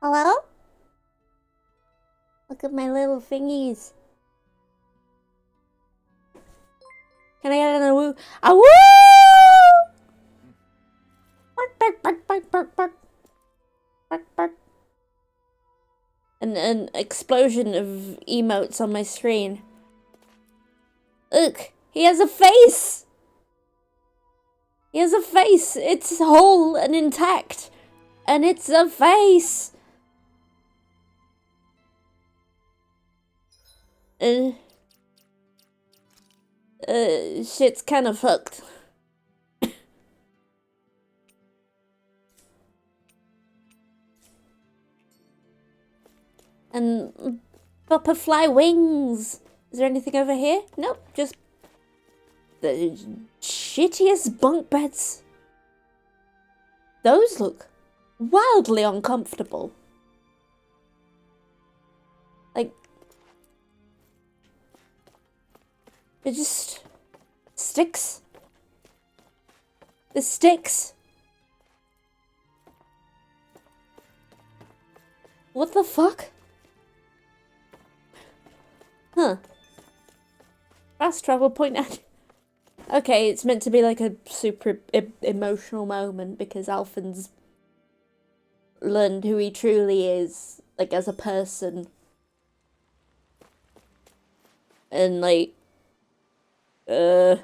Hello? Look at my little thingies. Can I get an woo? A woo! Bark, bark, bark, bark, bark, bark. Bark, bark. An explosion of emotes on my screen. Look, he has a face! He has a face! It's whole and intact. And it's a face! Shit's kinda fucked. And butterfly wings. Is there anything over here? Nope, just the shittiest bunk beds. Those look wildly uncomfortable. Like, it just sticks. The sticks. What the fuck? Huh. Fast travel point out. Okay, it's meant to be like a super emotional moment because Alphen's learned who he truly is, like, as a person. And, like, wait,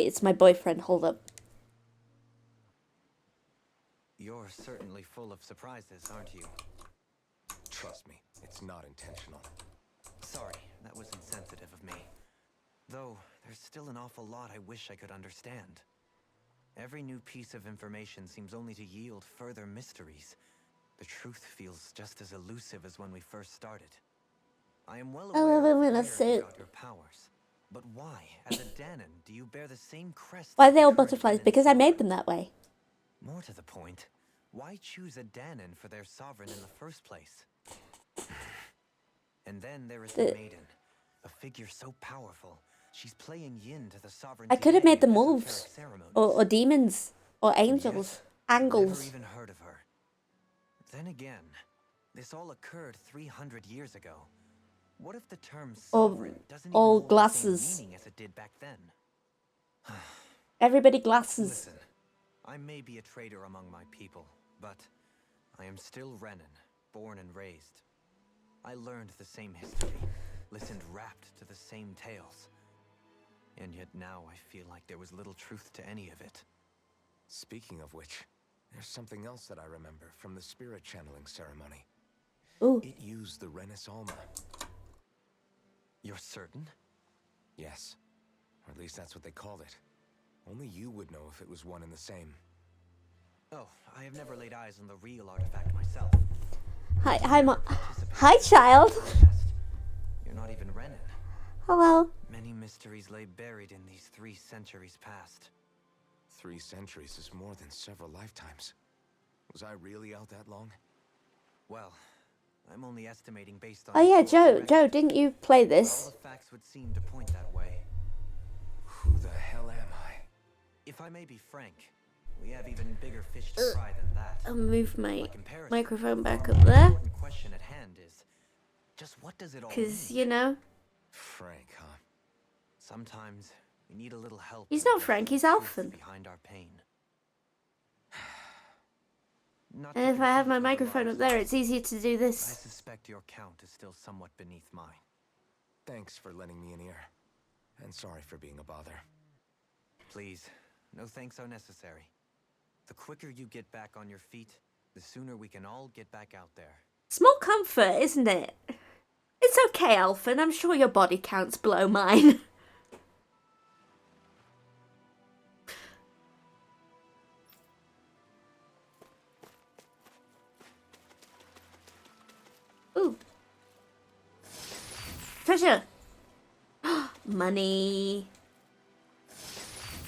it's my boyfriend, hold up. You're certainly full of surprises, aren't you? Trust me, it's not intentional. Sorry, that was insensitive of me. Though, there's still an awful lot I wish I could understand. Every new piece of information seems only to yield further mysteries. The truth feels just as elusive as when we first started. I am well aware of where you got your powers. But why, as a Dahnan, do you bear the same crest? Why are they all butterflies? Because I made them that way. More to the point, why choose a Dahnan for their sovereign in the first place? And then there is the maiden, a figure so powerful. She's playing yin to the sovereign. I could have made them wolves, or demons, or angels, angles. Never even heard of her. Then again, this all occurred 300 years ago. What if the term sovereign doesn't even hold the same meaning as it did back then? Everybody glasses. Listen, I may be a traitor among my people, but I am still Renan, born and raised. I learned the same history, listened rapt to the same tales. And yet now I feel like there was little truth to any of it. Speaking of which, there's something else that I remember from the spirit channeling ceremony. Ooh. It used the Renis Alma. You're certain? Yes. Or at least that's what they called it. Only you would know if it was one and the same. Oh, I have never laid eyes on the real artifact myself. Hi, child. You're not even Renan. Hello. Many mysteries lay buried in these 3 centuries past. 3 centuries is more than several lifetimes. Was I really out that long? Well, I'm only estimating based on... Oh yeah, Joe, didn't you play this? All the facts would seem to point that way. Who the hell am I? If I may be frank, we have even bigger fish to fry than that. I'll move my comparison, microphone back the up there. important question at hand is, just what does it all mean? Because, you know. Frank, huh? Sometimes we need a little help. He's not Frank, he's Alphen. Behind our pain. And if I have my microphone up there, it's easier to do I this. suspect your count is still somewhat beneath mine. Thanks for lending me an ear. And sorry for being a bother. Please, no thanks are necessary. The quicker you get back on your feet, the sooner we can all get back out there. Small comfort, isn't it? It's okay, Alphen. I'm sure your body count's below mine. Ooh. Treasure. Money.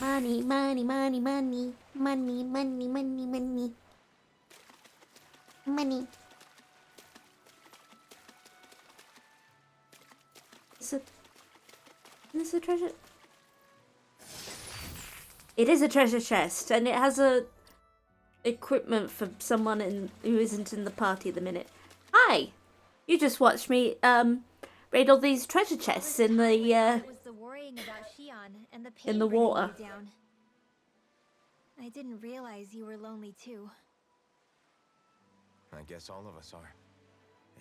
Money, money, money, money. Money, money, money, money. Money. Is this a treasure? It is a treasure chest, and it has a equipment for someone who isn't in the party at the minute. Hi! You just watched me, raid all these treasure chests in the, It was the worrying about Shion and the pain in the bringing water. you down. I didn't realize you were lonely too. I guess all of us are.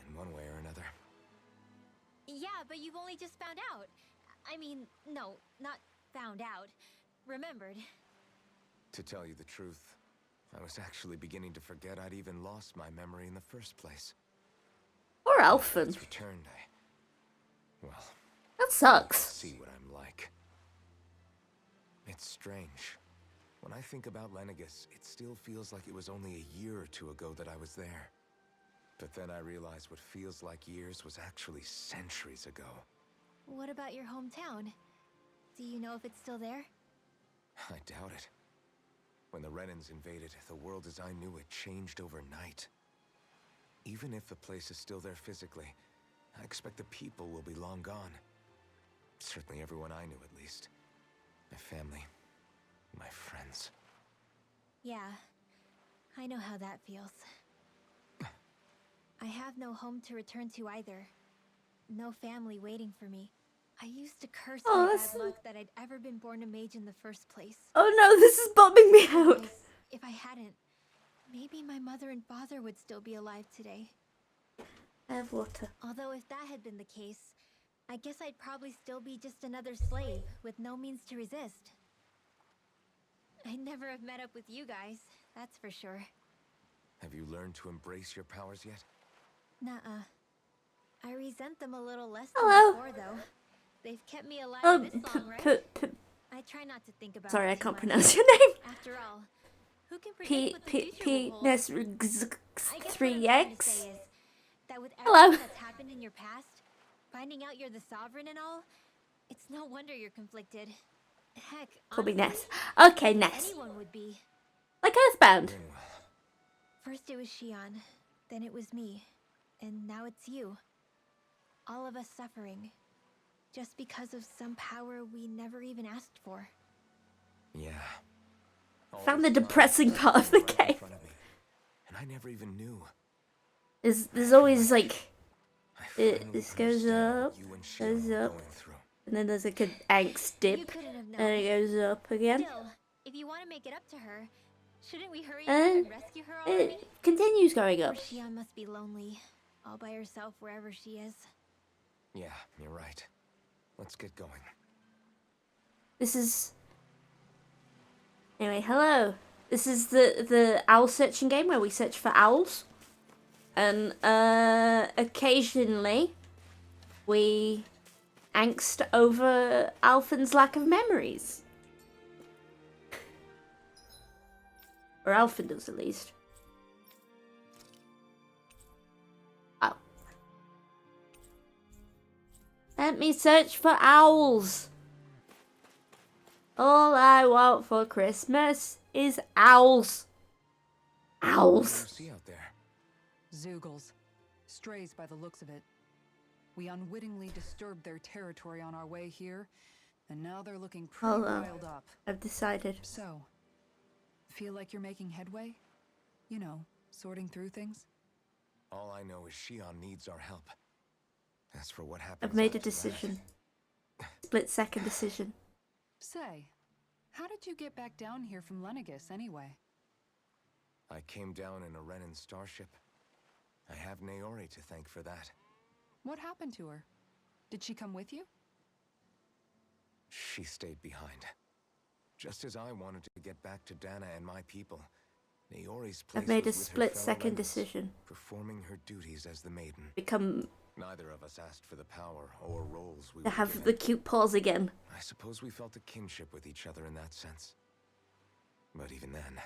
In one way or another. Yeah, but you've only just found out. I mean, no, not found out. Remembered. To tell you the truth, I was actually beginning to forget I'd even lost my memory in the first place. Or When Alphen. it's returned, well, That sucks. see what I'm like. It's strange. When I think about Lenegis, it still feels like it was only a year or two ago that I was there. But then I realized what feels like years was actually centuries ago. What about your hometown? Do you know if it's still there? I doubt it. When the Renans invaded, the world as I knew it changed overnight. Even if the place is still there physically, I expect the people will be long gone. Certainly everyone I knew, at least. My family, my friends. Yeah, I know how that feels. I have no home to return to either. No family waiting for me. I used to curse Oh, my that's- bad luck that I'd ever been born a mage in the first place. Oh no, this is bombing me out. Realize if I hadn't, maybe my mother and father would still be alive today. I have water. Although if that had been the case, I guess I'd probably still be just another slave with no means to resist. I'd never have met up with you guys, that's for sure. Have you learned to embrace your powers yet? Nuh-uh. I resent them a little less Hello. than before, though. They've kept me alive Oh, this long, right? I try not to think about sorry, it I too can't much. pronounce your name. After all, who can predict P what the P future P will hold? Nes I guess what I'm 3 trying to X. say is that with Hello. everything that's happened in your past, finding out you're the sovereign and all, it's no wonder you're conflicted. Heck, Call me honestly, Ness. Okay, Ness. anyone would be. Like Earthbound. Ringwell. First it was Shion, then it was me, and now it's you. All of us suffering, just because of some power we never even asked for. Yeah. All Found the this time, depressing it's part of the right in game. front of me, and I never even knew. There's always like, I It- finally this goes understand what up, you and Shion goes were up. going through. and then there's like an angst You dip, couldn't have known. and it goes up again. Still, if you want to make it up to her, shouldn't we hurry up And and rescue her already? It continues going Or up. Shion must be lonely, all by herself wherever she is. Yeah, you're right. Let's get going. This is. Anyway, hello. This is the owl searching game where we search for owls, and occasionally we angst over Alphen's lack of memories, or Alphen does at least. Oh. Let me search for owls. All I want for Christmas is owls. What do Owls. you see out there? Zeugles. Strays by the looks of it. We unwittingly disturbed their territory on our way here, and now they're looking pretty Hold on. riled up. I've decided. So, feel like you're making headway? You know, sorting through things? All I know is Shion needs our help. As for what happens I've made a after that, decision. Split second decision. Say, how did you get back down here from Lenegis anyway? I came down in a Renan starship. I have Naori to thank for that. What happened to her? Did she come with you? She stayed behind. Just as I wanted to get back to Dana and my people, Naori's place I've made a was with her split fellow second Renans, decision. performing her duties as the maiden. Become Neither of us asked for the power or roles we to were have given. the cute paws again. I suppose we felt a kinship with each other in that sense. But even then,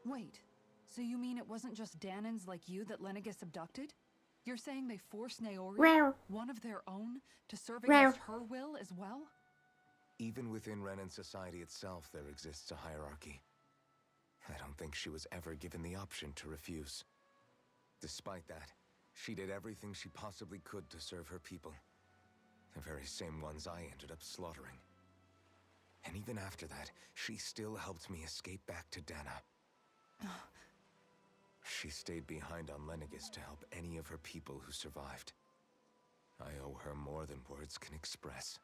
Wait, so you mean it wasn't just Danans like you that Lenegis abducted? You're saying they forced Naori, Rare. one of their own, to serve Rare. against her will as well? even within Renan society itself, there exists a hierarchy. I don't think she was ever given the option to refuse. Despite that, she did everything she possibly could to serve her people. The very same ones I ended up slaughtering. And even after that, she still helped me escape back to Dana. She stayed behind on Lenegis to help any of her people who survived. I owe her more than words can express.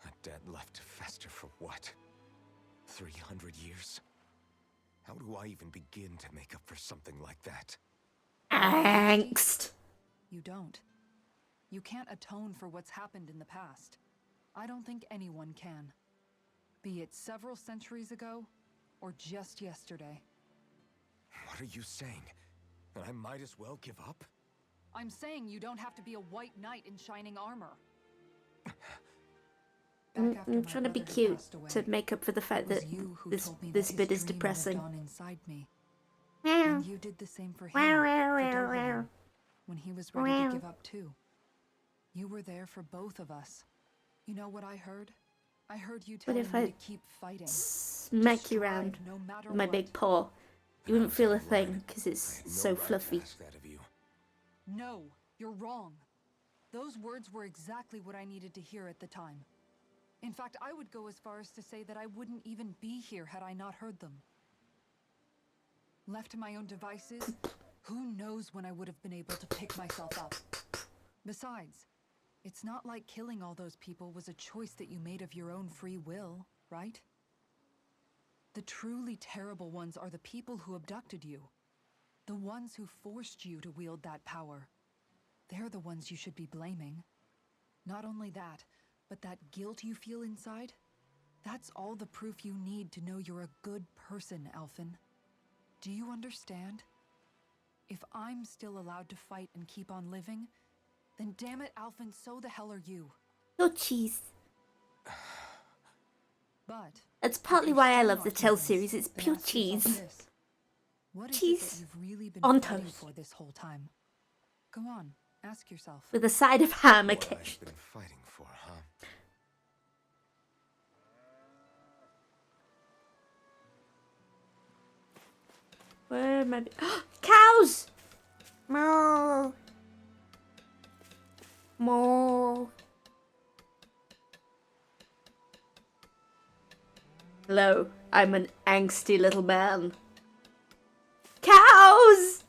A debt left to fester for what? 300 years? How do I even begin to make up for something like that? Angst. You don't. You can't atone for what's happened in the past. I don't think anyone can. Be it several centuries ago, or just yesterday. What are you saying? That I might as well give up? I'm saying you don't have to be a white knight in shining armor. I'm trying to be cute to make up for the fact that this bit is depressing. Inside me. Meow. And you did the same for him. Wow, wow, for wow, Dovahan, wow. when he was ready Wow. to give up too. You were there for both of us. You know what I heard? I heard you What telling if me I to keep fighting. Smack you Strive round no matter with my what. big paw? You wouldn't feel a Right. thing because I it's had no so right to fluffy. ask that of you. No, you're wrong. Those words were exactly what I needed to hear at the time. In fact, I would go as far as to say that I wouldn't even be here had I not heard them. Left to my own devices, who knows when I would have been able to pick myself up. Besides, it's not like killing all those people was a choice that you made of your own free will, right? The truly terrible ones are the people who abducted you. The ones who forced you to wield that power. They're the ones you should be blaming. Not only that, but that guilt you feel inside, that's all the proof you need to know you're a good person, Alphen. Do you understand? If I'm still allowed to fight and keep on living, then damn it, Alphen, so the hell are you. No cheese. But That's if partly you're why I still love not the Tell convinced, series. It's then pure ask yourself cheese. this. What is it Cheese that you've really been on fighting toast. for this whole time? Go on, ask yourself. With a side of ham What I've occasionally. been fighting for, huh? Where am I? Cows! Moo. Moo. Hello, I'm an angsty little man. Cows!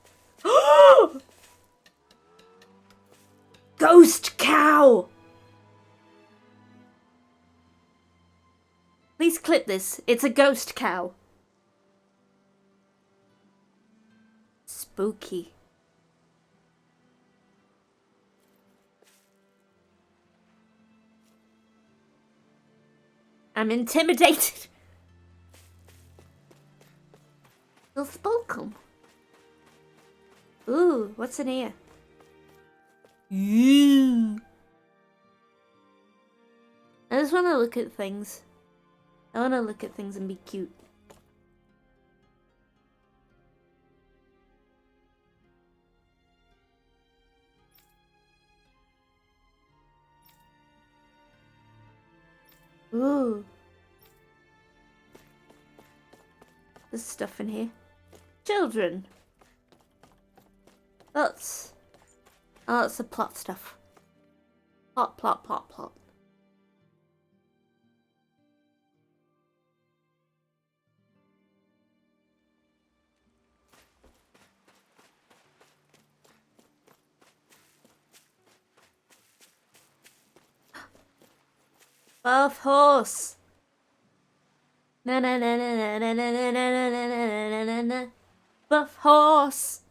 Ghost cow! Please clip this. It's a ghost cow. Spooky. I'm intimidated. Will Spolcom. Ooh, what's in here? Ooh. I just want to look at things. I want to look at things and be cute. Ooh. There's stuff in here. Children. Lots of plot stuff. Plot, plot, plot, plot. Buff horse. Na na na na na na na na na na na na na na. Buff horse.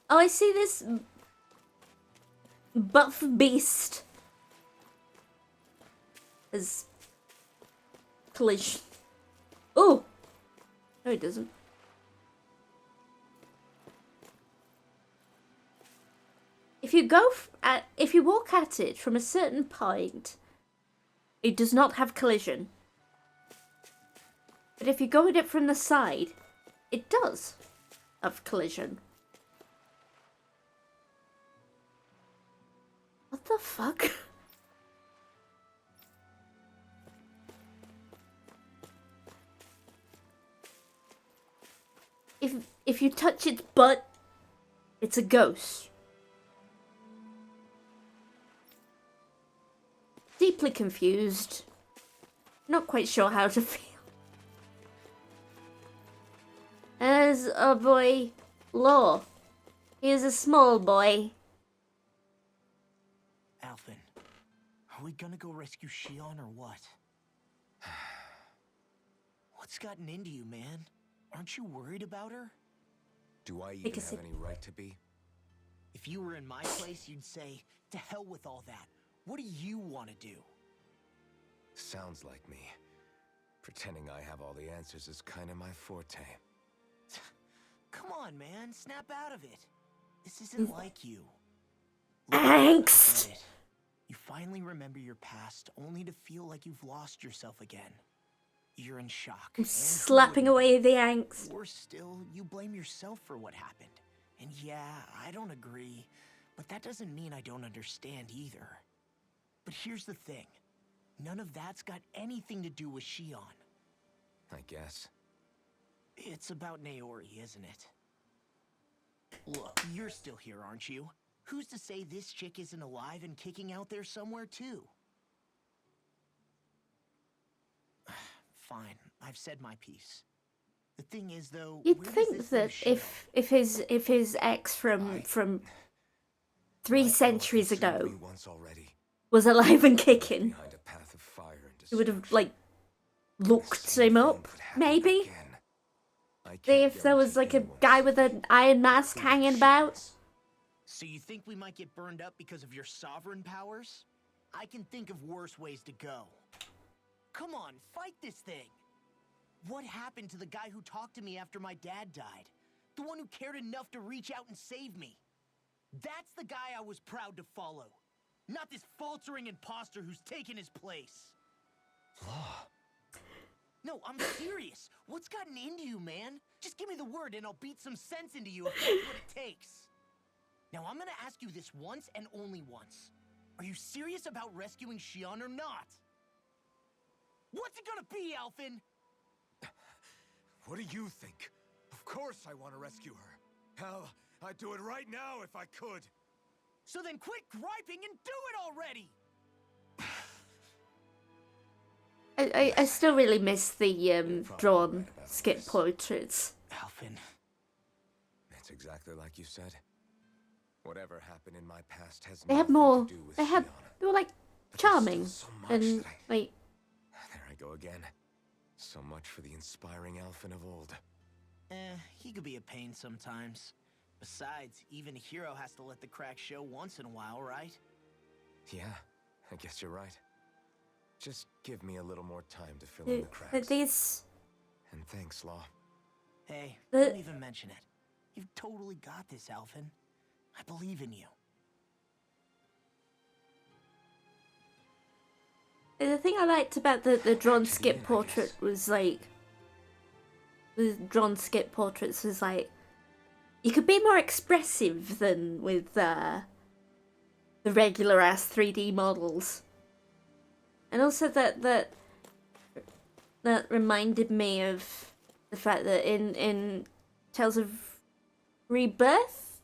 Oh, I see this buff beast as collision. Oh, no, it doesn't. If you if you walk at it from a certain point, it does not have collision. But if you go at it from the side, it does have collision. What the fuck? If you touch its butt, it's a ghost. Deeply confused. Not quite sure how to feel. As our boy Law. He is a small boy. Alphen, are we gonna go rescue Shion or what? What's gotten into you, man? Aren't you worried about her? Do I Take even a have sip. any right to be? If you were in my place, you'd say, to hell with all that. What do you want to do? Sounds like me. Pretending I have all the answers is kinda my forte. Come on, man, snap out of it. This isn't like you. Angst. I get it. You finally remember your past, only to feel like you've lost yourself again. You're in shock. I'm and slapping who away the angst. wouldn't? Or still, you blame yourself for what happened. And yeah, I don't agree, but that doesn't mean I don't understand either. But here's the thing. None of that's got anything to do with Shion. I guess. It's about Naori, isn't it? Look, you're still here, aren't you? Who's to say this chick isn't alive and kicking out there somewhere, too? Fine, I've said my piece. The thing is, though, You'd where does think this that leave if his ex from 3 centuries Me ago once already. was alive and kicking, Behind a path of fire and he would have destruction. like looked The same him up, thing could happen maybe. again. I See can't if there was guarantee like a anyone's guy with an iron mask hanging about. So you think we might get burned up because of your sovereign powers? I can think of worse ways to go. Come on, fight this thing! What happened to the guy who talked to me after my dad died? The one who cared enough to reach out and save me? That's the guy I was proud to follow. Not this faltering imposter who's taken his place. Law. No, I'm serious. What's gotten into you, man? Just give me the word and I'll beat some sense into you if that's what it takes. Now, I'm gonna ask you this once and only once. Are you serious about rescuing Shion or not? What's it gonna be, Alphen? What do you think? Of course I want to rescue her. Hell, I'd do it right now if I could. So then quit griping and do it already! I still really miss the drawn skit portraits. Alphen, It's exactly like you said. Whatever happened in my past has They had nothing more. to do with They had. Shion. They were like But there's charming still so much and that like. There I go again. So much for the inspiring Alphen of old. he could be a pain sometimes. Besides, even a hero has to let the cracks show once in a while, right? Yeah, I guess you're right. Just give me a little more time to fill in the cracks. These. And thanks, Law. Hey, The- don't even mention it. You've totally got this, Alphen. I believe in you. The thing I liked about the drawn Actually, skip I portrait guess. was like. The drawn skip portraits was like. You could be more expressive than with the regular ass 3D models. And also that reminded me of the fact that in Tales of Rebirth,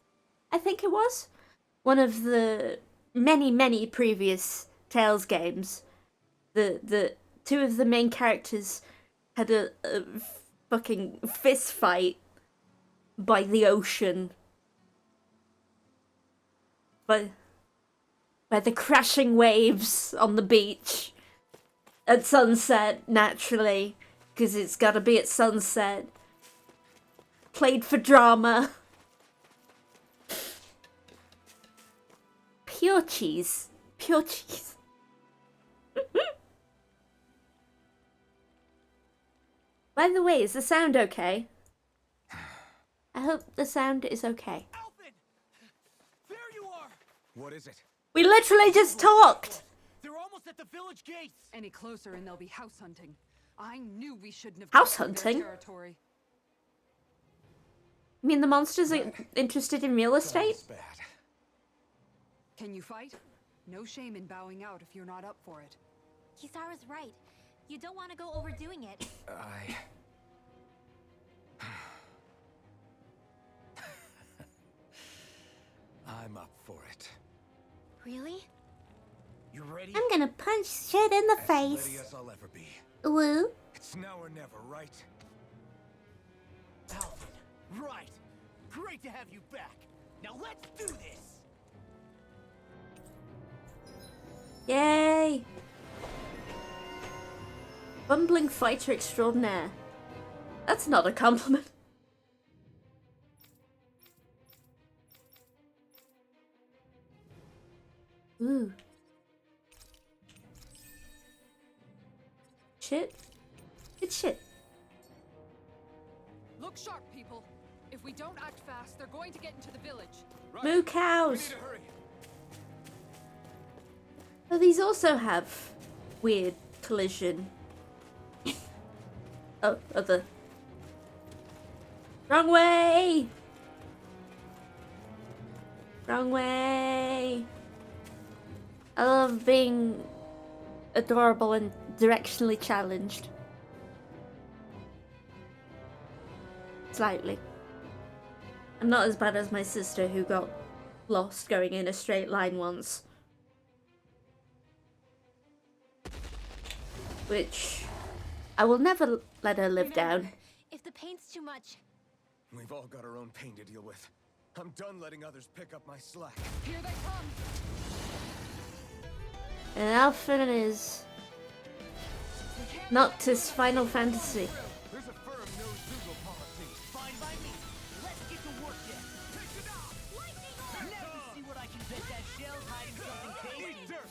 I think it was, one of the many previous Tales games, the two of the main characters had a fucking fist fight by the ocean. By the crashing waves on the beach at sunset, naturally, because it's gotta be at sunset. Played for drama. Pure cheese. Pure cheese. By the way, is the sound okay? I hope the sound is okay. Alphen! There you are! What is it? We literally just talked! They're almost at the village gates! Any closer and they'll be house hunting. I knew we shouldn't have House touched their hunting? territory. I mean, the monsters are interested in real estate? That's bad. Can you fight? No shame in bowing out if you're not up for it. Kisara's right. You don't want to go overdoing it. I'm up for it. Really? You ready? I'm gonna punch shit in the As face. ready as I'll ever be. Woo. It's now or never, right? Alvin, right. Great to have you back. Now let's do this. Yay! Bumbling fighter extraordinaire. That's not a compliment. Ooh. Shit. Good shit. Look sharp, people. If we don't act fast, they're going to get into the village. Moo cows. We need to hurry. Oh, these also have weird collision. Oh, other. Wrong way! Wrong way! I love being adorable and directionally challenged. Slightly. I'm not as bad as my sister who got lost going in a straight line once. Which I will never let her live down. Remember, if the pain's too much, We've all got our own pain to deal with. I'm done letting others pick up my slack. Here they come. And Alphen is not his Final Fantasy. There's a firm no-Zoogle policy. Fine by me. Let's get to work then. Now to see what I can bet that shell's hiding something tasty. Eat dirt!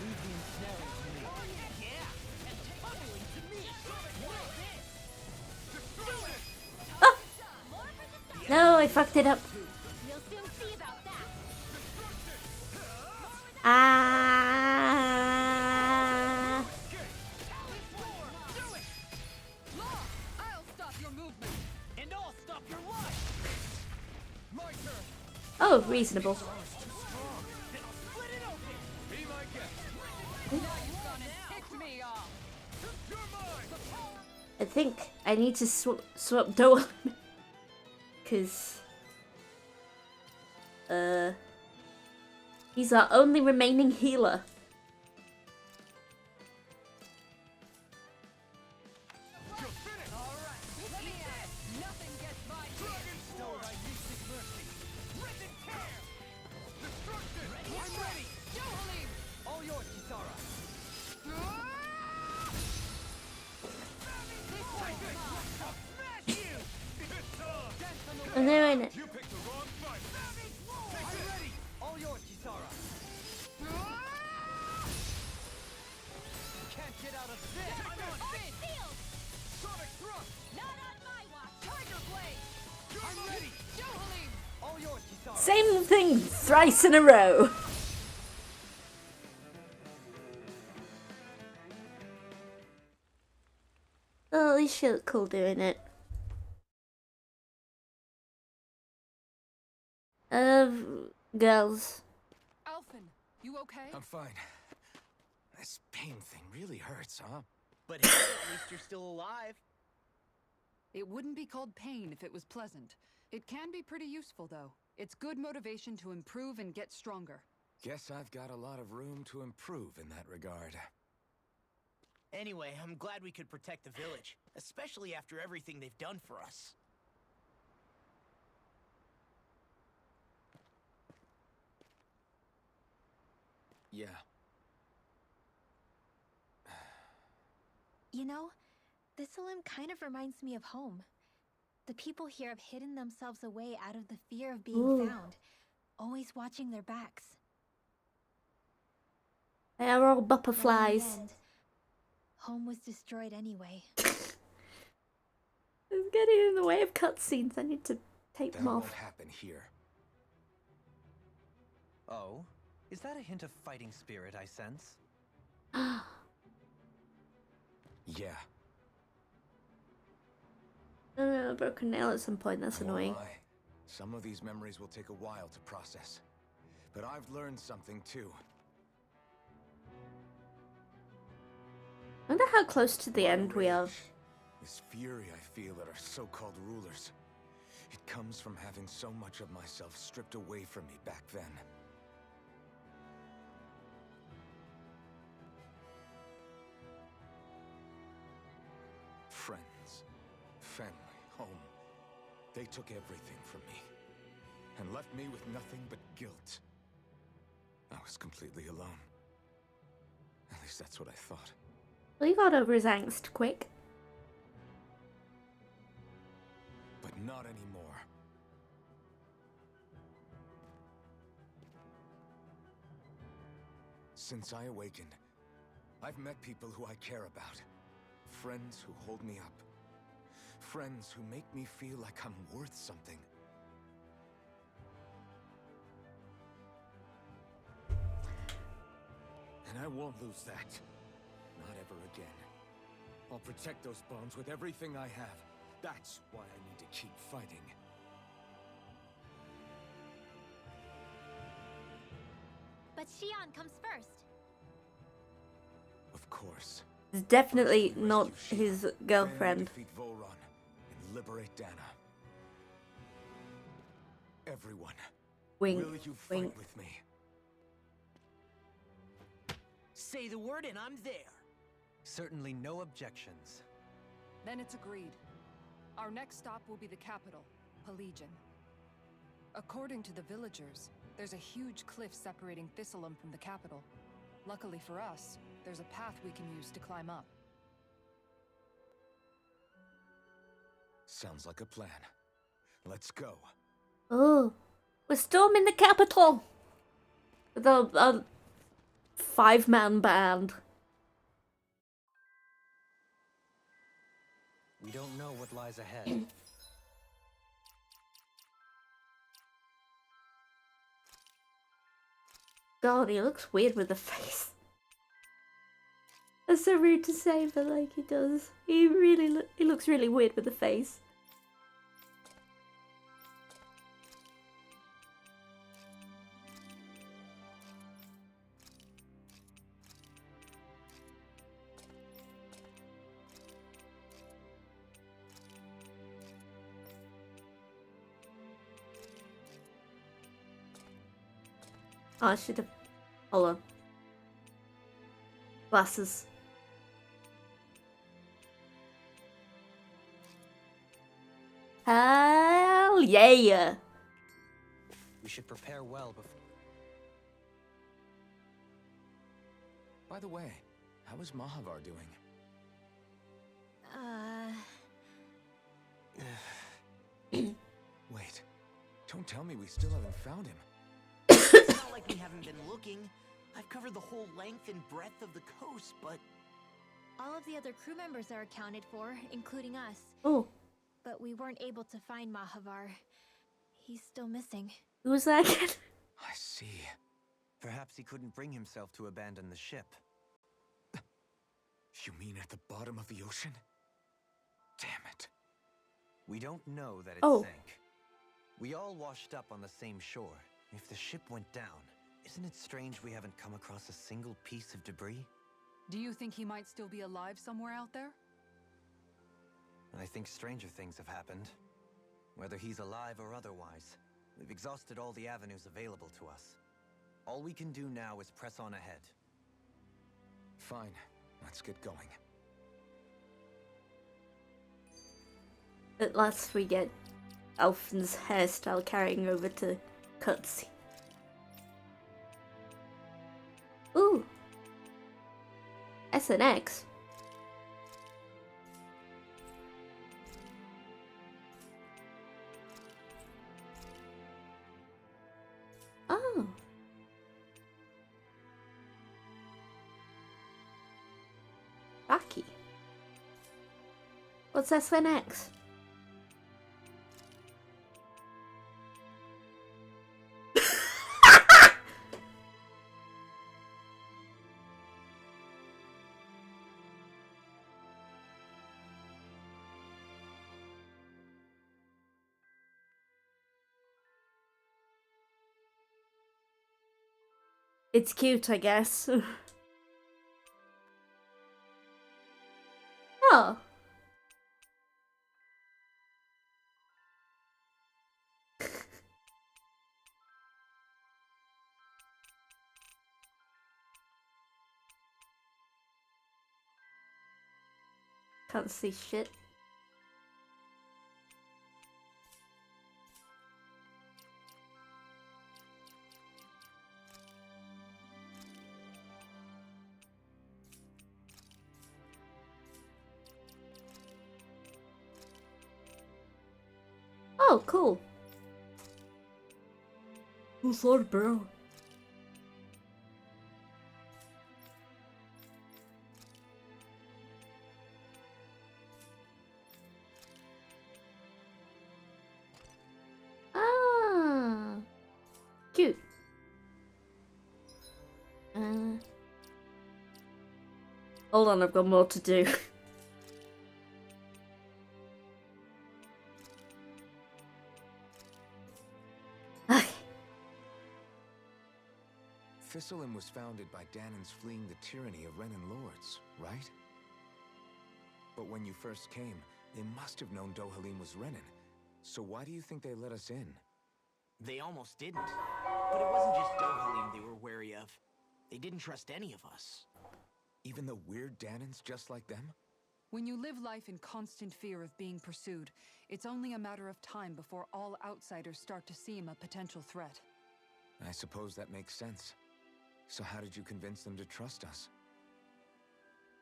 Leave the ensnaring to me. Yeah, and tunneling to me. What's this? No, I fucked it up. we'll soon see about that. Ah. Law, I'll stop your movement. And I'll stop your life. My turn! Oh, reasonable. Then I'll split it open. Be my guest! Now you've gone and ticked me off. You're mine! I think I need to swap Dolan. Because he's our only remaining healer. Let me at it. Nothing gets by me. Sword I used in mercy. Rip and tear. Destruction. I'm ready. Johalim! All yours, Kisara. Smash you. I'm doing it. You picked the wrong fight! I'm ready. All yours, Kisara. Can't get out of this. I'm on Arch field! Sonic thrust! Not on my watch! Tiger Blade! I'm ready. Johalim! All yours, Kisara. Same thing thrice in a row. Oh, at least she looked cool doing it. Girls. Alphen, you okay? I'm fine. This pain thing really hurts, huh? But hey, at least you're still alive. It wouldn't be called pain if it was pleasant. It can be pretty useful, though. It's good motivation to improve and get stronger. Guess I've got a lot of room to improve in that regard. Anyway, I'm glad we could protect the village, especially after everything they've done for us. Yeah. You know, Thistleum kind of reminds me of home. The people here have hidden themselves away out of the fear of being Ooh. found, always watching their backs. They are all But in the butterflies. end, home was destroyed anyway. It's getting in the way of cutscenes. I need to take That them won't off. happen here. Oh? Is that a hint of fighting spirit I sense? Yeah. A broken nail at some point. That's I won't annoying. lie. Some of these memories will take a while to process. But I've learned something too. I wonder how close to the end we are. Rage. This fury I feel at our so-called rulers. It comes from having so much of myself stripped away from me back then. Friends, family, home. They took everything from me and left me with nothing but guilt. I was completely alone. At least that's what I thought. Well, he got over his angst quick. But not anymore. Since I awakened, I've met people who I care about. Friends who hold me up. Friends who make me feel like I'm worth something. And I won't lose that. Not ever again. I'll protect those bonds with everything I have. That's why I need to keep fighting. But Shion comes first. Of course. It's definitely Rescue not Shion, his then girlfriend. defeat Volron and liberate Dana. Everyone, Wink, will you fight wink. with me? Say the word and I'm there. Certainly no objections. Then it's agreed. Our next stop will be the capital, Pelegion. According to the villagers, there's a huge cliff separating Thistleum from the capital. Luckily for us, there's a path we can use to climb up. Sounds like a plan. Let's go. Oh, we're storming the capital with a 5-man band. We don't know what lies ahead. God, he looks weird with the face. That's so rude to say, but like he does. He looks really weird with the face. Oh, I should have. Hold on. Glasses. Hell yeah! We should prepare well before. By the way, how is Mahavar doing? Wait, don't tell me we still haven't found him. It's not like we haven't been looking. I've covered the whole length and breadth of the coast, but All of the other crew members are accounted for, including us. Oh, But we weren't able to find Mahavar. He's still missing. who was that again? I see. Perhaps he couldn't bring himself to abandon the ship. You mean at the bottom of the ocean? Damn it. We don't know that it Oh. sank. We all washed up on the same shore. If the ship went down, isn't it strange we haven't come across a single piece of debris? Do you think he might still be alive somewhere out there? I think stranger things have happened. Whether he's alive or otherwise, we've exhausted all the avenues available to us. All we can do now is press on ahead. Fine, let's get going. At last we get Alphen's hairstyle carrying over to cutscene. Ooh. SNX. Oh. Rocky. What's SNX? It's cute, I guess. Oh. Can't see shit. Oh, cool. Who's Lord Bro? Ah, cute. Hold on, I've got more to do. Okay. Thistlein was founded by Danans fleeing the tyranny of Renan lords, right? But when you first came, they must have known Dohalim was Renan. So why do you think they let us in? They almost didn't. But it wasn't just Dohalim they were wary of. They didn't trust any of us. Even the weird Danans just like them? When you live life in constant fear of being pursued, it's only a matter of time before all outsiders start to seem a potential threat. I suppose that makes sense. So how did you convince them to trust us?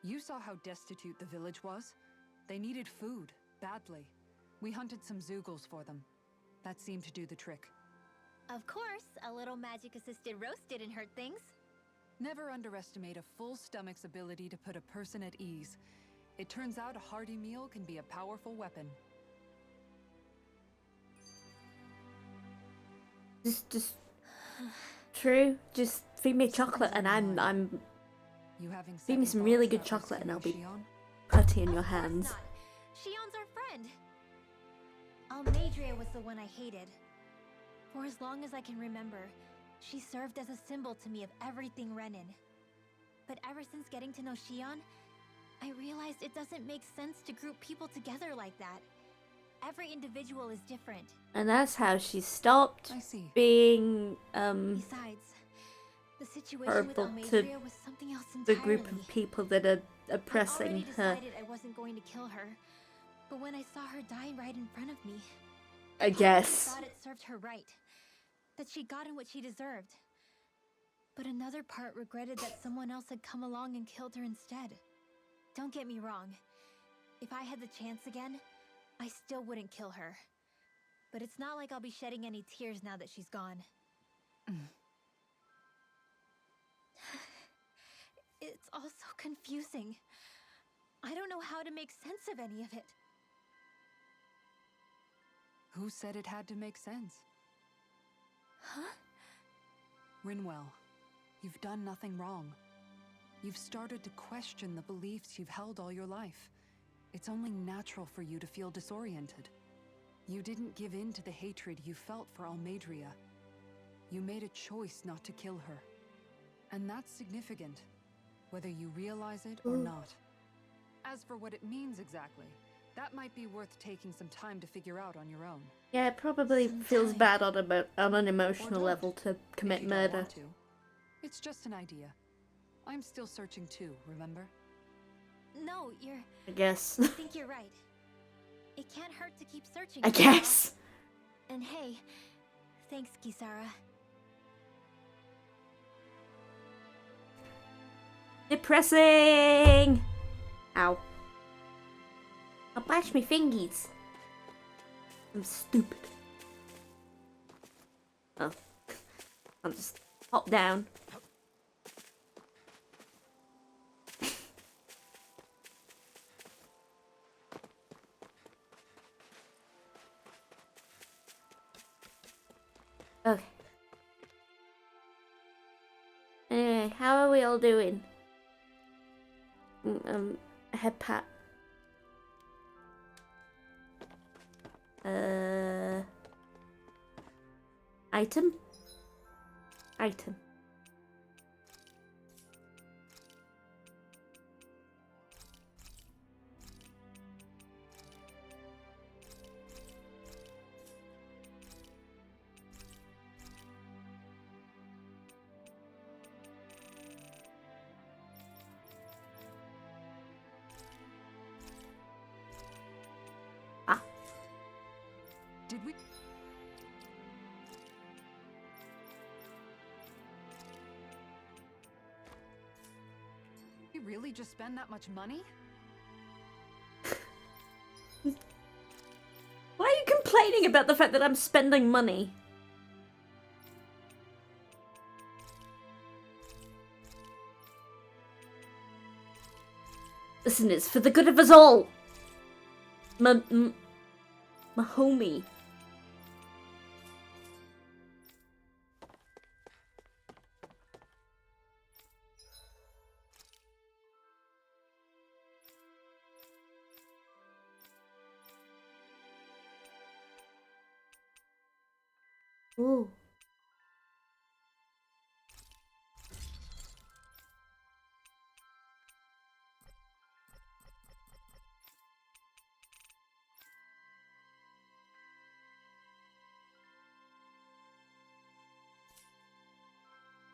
You saw how destitute the village was. They needed food, badly. We hunted some Zeugles for them. That seemed to do the trick. Of course, a little magic-assisted roast didn't hurt things. Never underestimate a full stomach's ability to put a person at ease. It turns out a hearty meal can be a powerful weapon. Just true. Just feed me chocolate, and I'm You having feed me second some really thoughts good about chocolate, and I'll be rescuing Shion? putty in your Of course hands. not. Shion's our friend. Almeidrea was the one I hated. For as long as I can remember, she served as a symbol to me of everything Renan. But ever since getting to know Shion, I realized it doesn't make sense to group people together like that. Every individual is different. And that's how she stopped I see. being Besides, the situation with horrible to Almeidrea was something else the entirely. group of people that are I oppressing already her. decided I wasn't going to kill her, but when I saw her die right in front of me, I part of me guess. thought it served her right, that she'd gotten what she deserved. But another part regretted that someone else had come along and killed her instead. Don't get me wrong. If I had the chance again, I still wouldn't kill her. But it's not like I'll be shedding any tears now that she's gone. It's all so confusing. I don't know how to make sense of any of it. Who said it had to make sense? Huh? Rinwell, you've done nothing wrong. You've started to question the beliefs you've held all your life. It's only natural for you to feel disoriented. You didn't give in to the hatred you felt for Almeidrea. You made a choice not to kill her. And that's significant, whether you realize it or not. As for what it means exactly, that might be worth taking some time to figure out on your own. Yeah, it probably Some feels time. bad on an Or emotional don't, level to if commit you don't murder. want to. It's just an idea. I'm still searching too, remember? No, I guess. I think you're right. It can't hurt to keep searching. I you know? guess. And hey, thanks, Kisara. Depressing! Ow. I'll bash me fingies. I'm stupid. Oh. I'll just hop down. Okay. Anyway, how are we all doing? Head pat. Item? Item. Did we? We really just spend that much money? Why are you complaining about the fact that I'm spending money? Listen, it's for the good of us all. My homie. Ooh.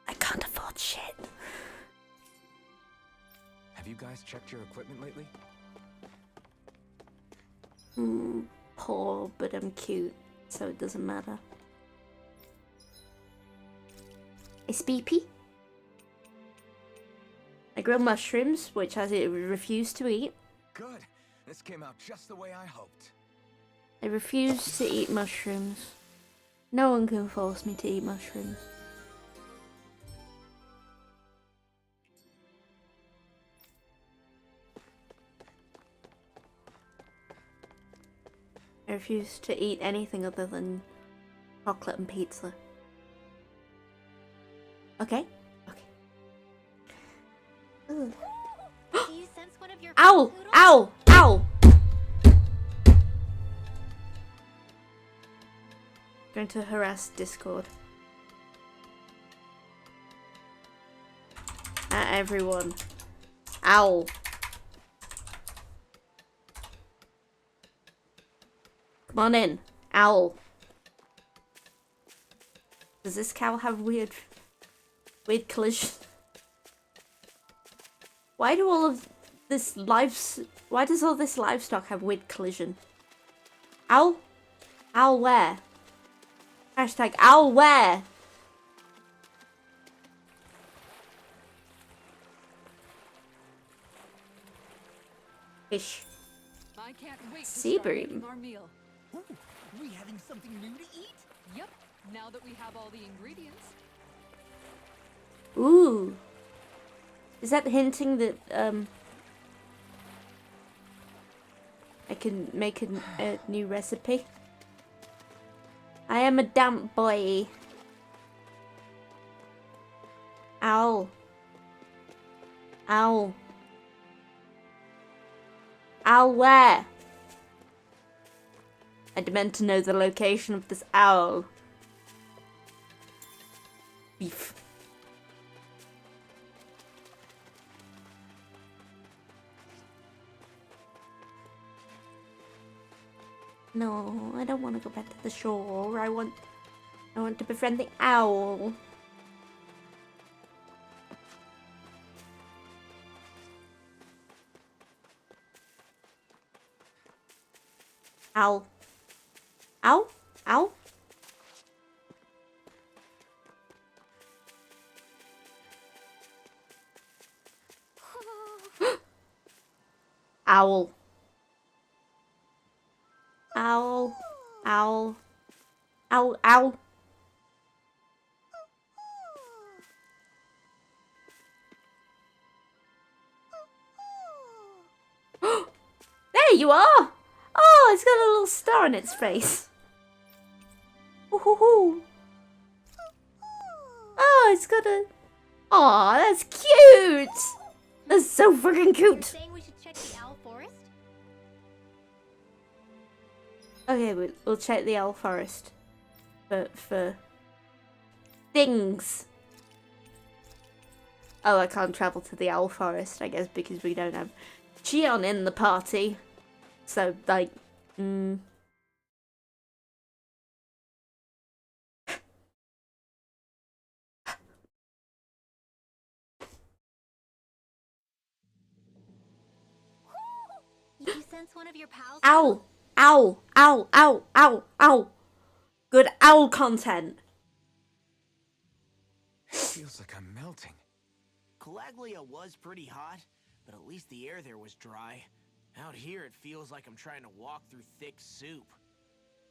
I can't afford shit. Have you guys checked your equipment lately? Poor, but I'm cute, so it doesn't matter. It's BP. I grow mushrooms, which I refuse to eat. Good. This came out just the way I hoped. I refuse to eat mushrooms. No one can force me to eat mushrooms. I refuse to eat anything other than chocolate and pizza. Okay? Okay. Ugh. Do you sense one of your Ow! poodles? Ow! Ow! Going to harass Discord. At everyone. Ow. Come on in. Owl. Does this cow have weird collision? Why do all of this why does all this livestock have weird collision? Owl? Owl where? Hashtag owl where? Fish. I can't wait to Sea start making bream. our meal. Ooh, we having something new to eat? Yep. Now that we have all the ingredients. Ooh. Is that hinting that I can make a new recipe? I am a damp boy. Ow. Ow. Owl where? I demand to know the location of this owl. Beef. No, I don't want to go back to the shore. I want to befriend the owl. Owl. Owl? Owl? Owl. Owl. Owl. Owl. Owl. There you are! Oh, it's got a little star on its face. Ooh. Oh, it's got a... Aw, that's cute! That's so freaking You're cute! saying we should check the owl forest? Okay, we'll check the owl forest. For things. Oh, I can't travel to the owl forest, I guess, because we don't have Cheon in the party. So, like, You sense one of your pals? Owl! Owl, owl, owl, owl, owl. Good owl content. It feels like I'm melting. Calaglia was pretty hot, but at least the air there was dry. Out here, it feels like I'm trying to walk through thick soup.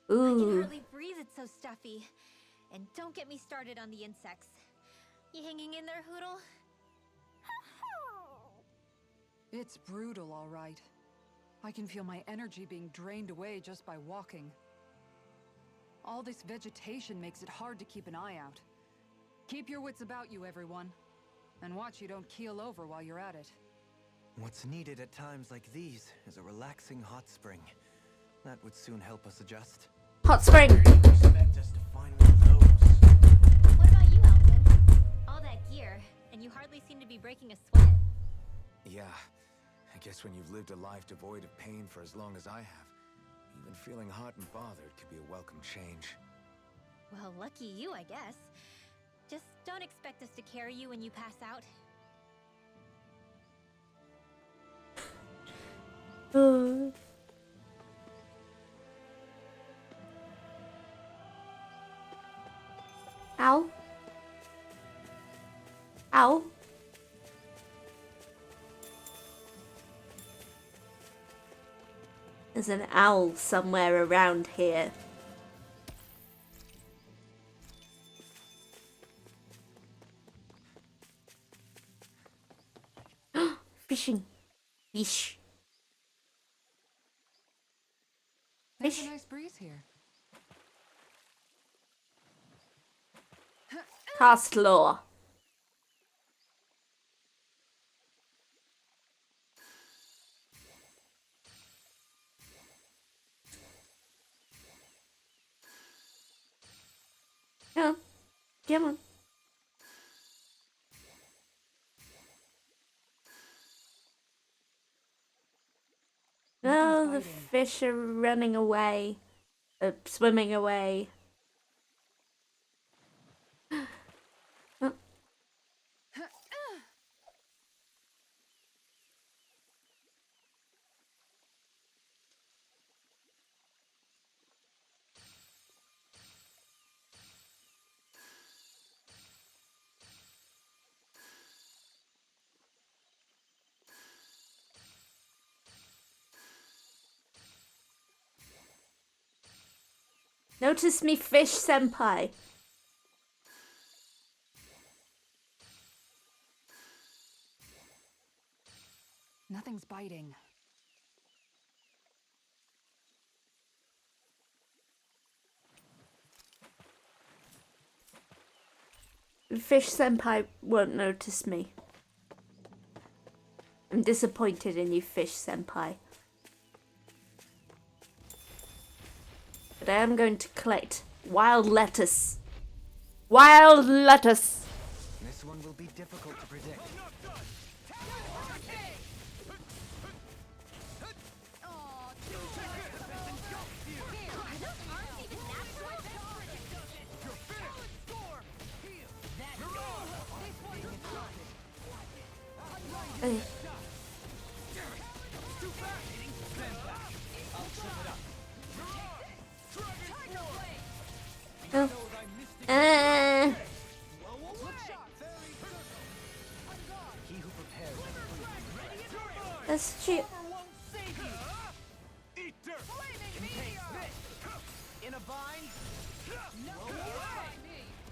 I can Ooh. hardly breathe, it's so stuffy. And don't get me started on the insects. You hanging in there, Hoodle? It's brutal, all right. I can feel my energy being drained away just by walking. All this vegetation makes it hard to keep an eye out. Keep your wits about you, everyone. And watch you don't keel over while you're at it. What's needed at times like these is a relaxing hot spring. That would soon help us adjust. Hot spring. Expect us to find one of those. What about you, Alvin? All that gear, and you hardly seem to be breaking a sweat. Yeah, I guess when you've lived a life devoid of pain for as long as I have, even feeling hot and bothered could be a welcome change. Well, lucky you, I guess. Just don't expect us to carry you when you pass out. Ooh. Ow. Ow. There's an owl somewhere around here. Fishing. Fish. There's Fish. a nice breeze here. Cast law. Come on. Come on. No, the biting. fish are running away. Swimming away. Oh. Notice me, fish senpai. Nothing's biting. Fish senpai won't notice me. I'm disappointed in you, fish senpai. But I am going to collect wild lettuce. Wild lettuce. This one will be difficult to predict. Okay. Oh. He who prepares. That's cute. In a bind?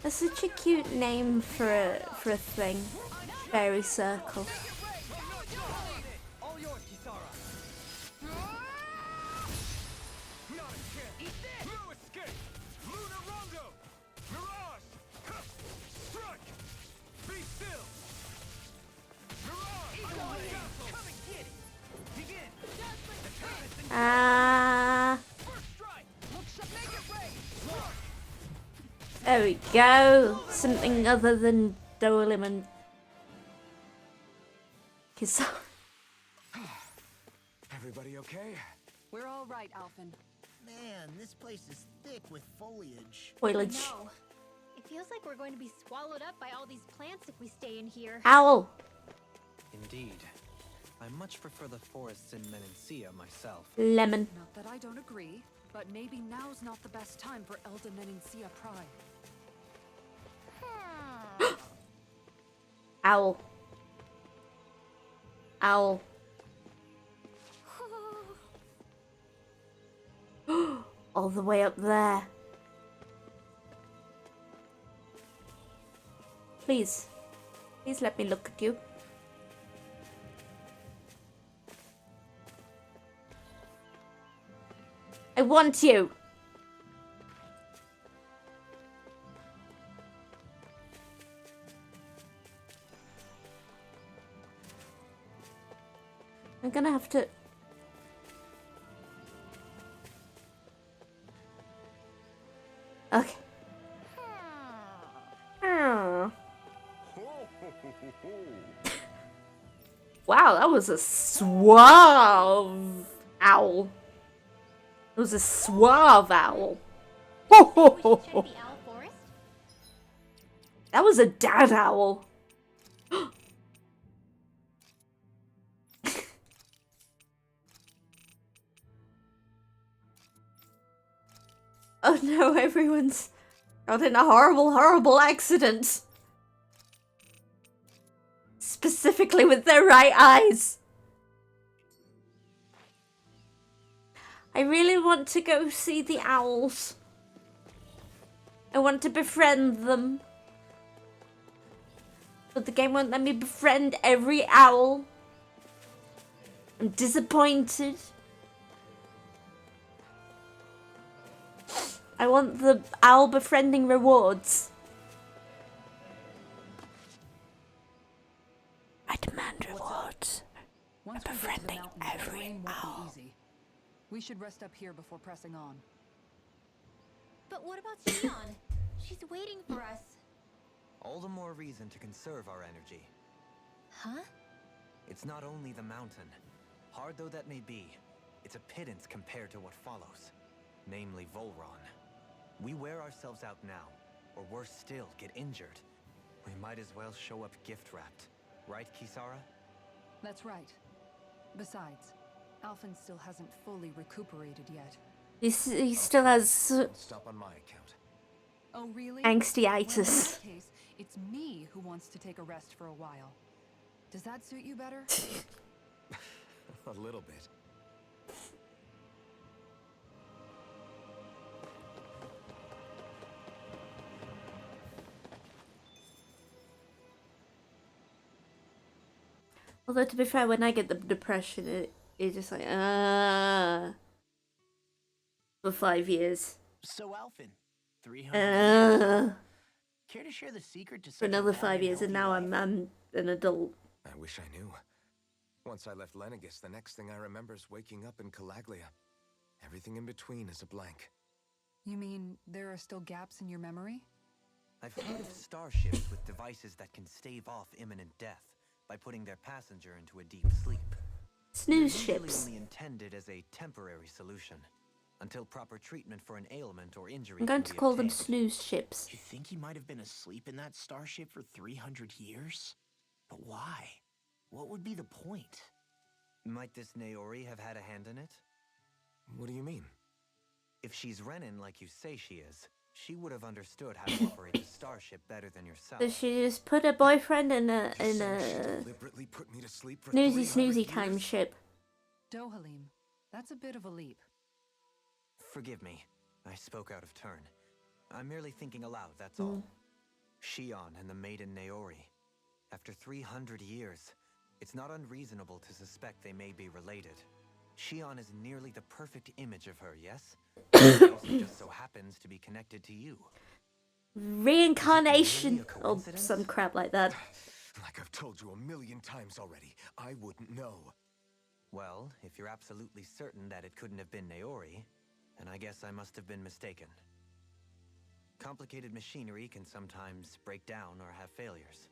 That's such a cute name for a thing. Fairy circle. All yours, Kisara. Not a chance. Eat this. No escape. Luna Rongo. Mirage. Strike. Be still. Mirage. Come and get it. Begin. Ah. First strike. Make it rain. There we go. Something other than Dolim and Kisara. Everybody okay? We're all right, Alphen. Man, this place is thick with foliage. Foliage. No. It feels like we're going to be swallowed up by all these plants if we stay in here. Owl. Indeed. I much prefer the forests in Menencia myself. Lemon. Not that I don't agree, but maybe now's not the best time for Elda Menencia Pride. Owl. Owl. All the way up there. Please. Please let me look at you. I want you. I'm gonna have to... Okay. Wow, that was a suave owl. It was a suave owl. We should check the owl forest? That was a dad owl. Oh no, everyone's got in a horrible, horrible accident. Specifically with their right eyes. I really want to go see the owls. I want to befriend them. But the game won't let me befriend every owl. I'm disappointed. I want the owl befriending rewards. I demand rewards. Once we get to the Befriending mountain, every terrain won't owl. be easy. We should rest up here before pressing on. But what about Shion? She's waiting for us. All the more reason to conserve our energy. Huh? It's not only the mountain. Hard though that may be, it's a pittance compared to what follows. Namely Volron. We wear ourselves out now, or worse still, get injured. We might as well show up gift-wrapped. Right, Kisara? That's right. Besides, Alphen still hasn't fully recuperated yet. He still has Don't stop on my account. Oh, really? Well, in angstyitis. that case, it's me who wants to take a rest for a while. Does that suit you better? A little bit. Although to be fair, when I get the depression, it's just like for 5 years. So, Alphen, 300 years. Care to share the secret to For such a another long 5 and years, and healthy now life? I'm an adult. I wish I knew. Once I left Lenegis, the next thing I remember is waking up in Calaglia. Everything in between is a blank. You mean there are still gaps in your memory? I've heard of starships with devices that can stave off imminent death by putting their passenger into a deep sleep. Snooze They're usually ships. only intended as a temporary solution, until proper treatment for an ailment or injury I'm going can to be call them obtained. snooze ships. You think he might have been asleep in that starship for 300 years? But why? What would be the point? Might this Naori have had a hand in it? What do you mean? If she's Renin like you say she is, she would have understood how to operate a starship better than yourself. Does she just put her boyfriend in You're saying she a deliberately put me to sleep for snoozy 300 snoozy time years? ship? Dohalim, that's a bit of a leap. Forgive me, I spoke out of turn. I'm merely thinking aloud, that's all. Shion and the maiden Naori. After 300 years, it's not unreasonable to suspect they may be related. Shion is nearly the perfect image of her, yes? She also just so happens to be connected to you. Reincarnation Is it really a or coincidence? some crap like that. Like I've told you 1,000,000 times already, I wouldn't know. Well, if you're absolutely certain that it couldn't have been Naori, then I guess I must have been mistaken. Complicated machinery can sometimes break down or have failures.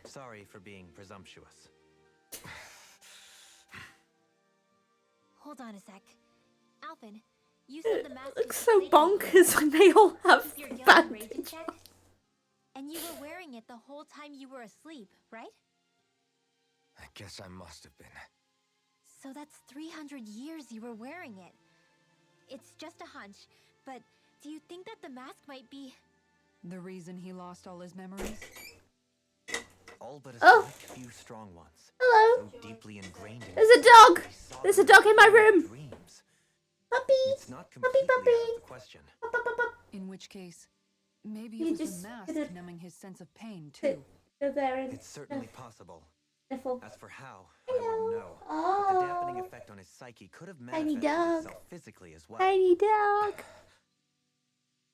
Sorry for being presumptuous. Hold on a sec. Alphen, you said the mask It looks is so plated with bonkers when they all have with your guild and raging bandages. check? And you were wearing it the whole time you were asleep, right? I guess I must have been. So that's 300 years you were wearing it. It's just a hunch, but do you think that the mask might be... The reason he lost all his memories? All but a Oh. select few strong ones. Hello. So deeply ingrained in There's a dog. they saw There's a them dog in my in their room. Dreams. Puppy. It's not completely out of the question. Pup, pup, pup, pup. In which case, maybe You it was just the mask could've- numbing his sense of pain, Sit. too. Go there and It's certainly possible. sniffle. As for how, I Hello. wouldn't know. But the dampening Oh, effect on his psyche could have Tiny manifested dog. itself physically as well. tiny dog.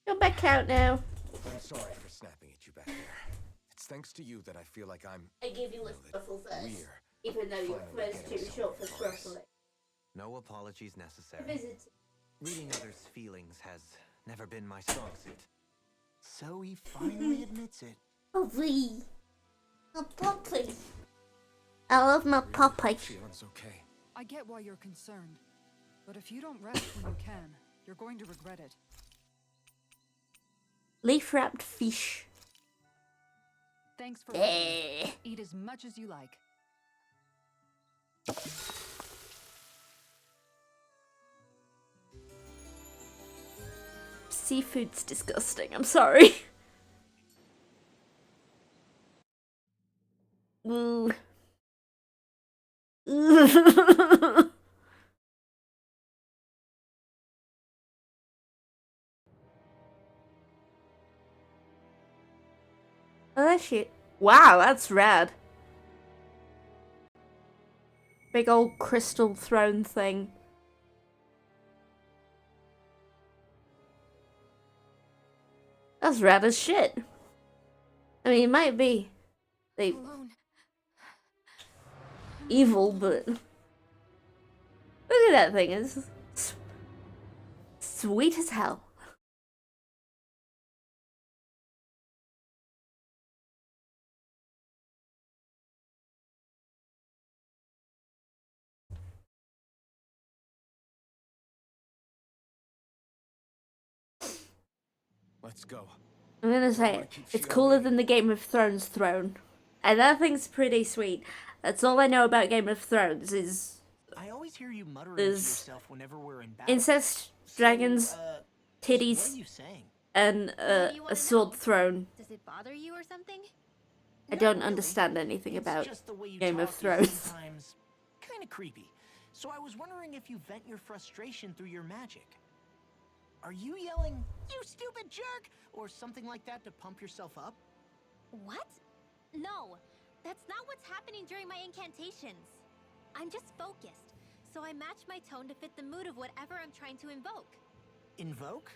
Go back out now. I'm sorry for snapping at you back there. It's thanks to you that I feel like I'm... I gave you a that snuffle first, we're even though your finally first getting too short for somewhere. snuffling. No apologies necessary. Visit. Reading others' feelings has never been my strong suit. So he finally admits it. Puppy. A puppy. I love my puppy. Feeling's okay. I get why you're concerned, but if you don't rest when you can, you're going to regret it. Leaf wrapped fish. Thanks for waiting. Eh. Eat as much as you like. Seafood's disgusting. I'm sorry. Ooh. Oh, that shit. Wow, that's rad. Big old crystal throne thing. That's rad as shit. I mean, it might be like Alone. evil, but look at that thing. It's sweet as hell. Let's go. I'm gonna say it. It's cooler than the Game of Thrones throne. And that thing's pretty sweet. That's all I know about Game of Thrones is I always hear you muttering to There's yourself whenever we're in battle. incest, So, dragons, what are titties, you saying? and You wanna a sword know? throne. Does it bother you or something? I Not don't really. understand anything It's about just the way you Game of talk is Thrones. sometimes kind of creepy. So I was wondering if you vent your frustration through your magic. Are you yelling, "You stupid jerk," or something like that to pump yourself up? What? No, that's not what's happening during my incantations. I'm just focused, so I match my tone to fit the mood of whatever I'm trying to invoke. Invoke?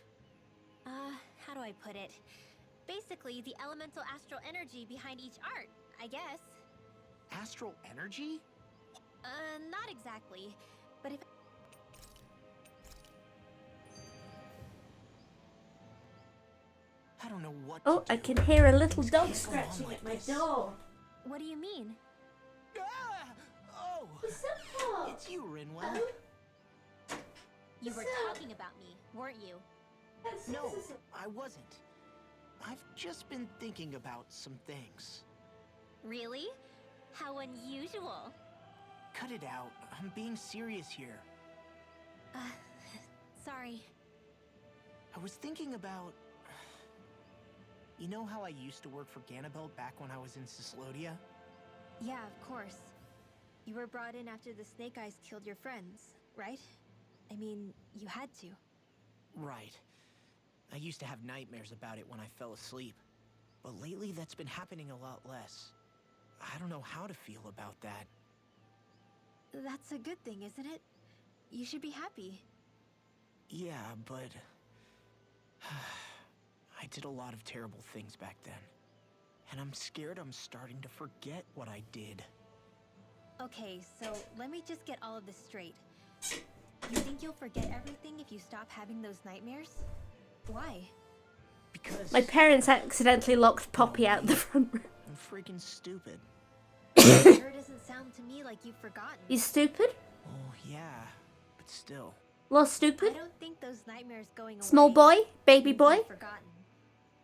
How do I put it? Basically, the elemental astral energy behind each art, I guess. Astral energy? Not exactly, but if... I don't know what Oh, to I do. can hear a little Things dog can't go on scratching like at my this. door. What do you mean? Ah! Oh! What's up, Paul? It's you, Rinwell. You were So- talking about me, weren't you? No, I wasn't. I've just been thinking about some things. Really? How unusual. Cut it out. I'm being serious here. Sorry. I was thinking about... You know how I used to work for Ganabelt back when I was in Cyslodia? Yeah, of course. You were brought in after the Snake Eyes killed your friends, right? I mean, you had to. Right. I used to have nightmares about it when I fell asleep. But lately that's been happening a lot less. I don't know how to feel about that. That's a good thing, isn't it? You should be happy. Yeah, but... I did a lot of terrible things back then. And I'm scared I'm starting to forget what I did. Okay, so let me just get all of this straight. You think you'll forget everything if you stop having those nightmares? Why? Because My parents accidentally locked Poppy out the front room. I'm freaking stupid. Sure doesn't sound to me like you've forgotten. You stupid? Oh, yeah. But still. Lost I stupid? don't think those nightmares going away. Small boy? Baby means boy? you've forgotten.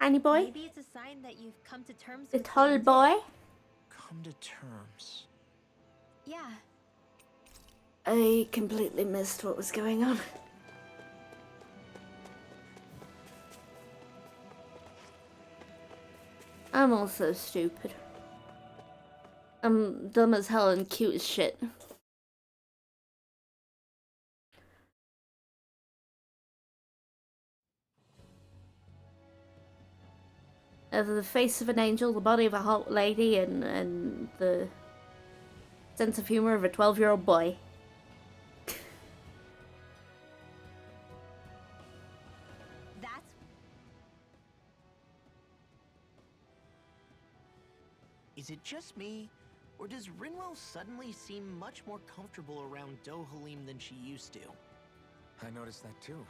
Tiny boy? Maybe it's a sign that you've come to terms with Little what you did. boy? Come to terms. Yeah. I completely missed what was going on. I'm also stupid. I'm dumb as hell and cute as shit. Of the face of an angel, the body of a hot lady, and the sense of humor of a 12-year-old boy. That's... Is it just me, or does Rinwell suddenly seem much more comfortable around Dohalim than she used to? I noticed that too.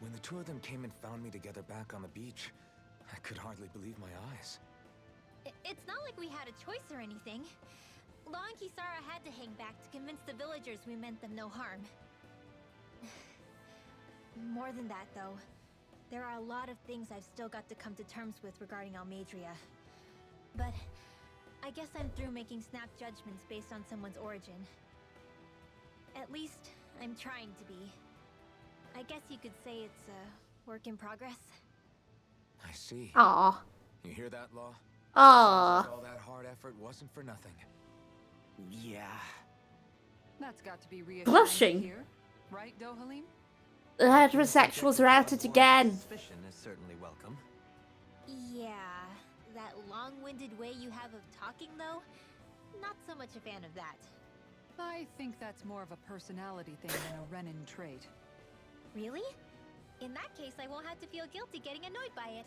When the two of them came and found me together back on the beach, I could hardly believe my eyes. It's not like we had a choice or anything. Law and Kisara had to hang back to convince the villagers we meant them no harm. More than that, though, there are a lot of things I've still got to come to terms with regarding Almadria. But I guess I'm through making snap judgments based on someone's origin. At least, I'm trying to be. I guess you could say it's a work in progress. I see. Aww. You hear that, Law? Aww. All that hard effort wasn't for nothing. Yeah. That's got to be reassuring Blushing. to hear, right, Dohalim? The heterosexuals are at it again. Suspicion is certainly welcome. Yeah, that long-winded way you have of talking, though, not so much a fan of that. I think that's more of a personality thing than a Renin trait. Really? In that case, I won't have to feel guilty getting annoyed by it.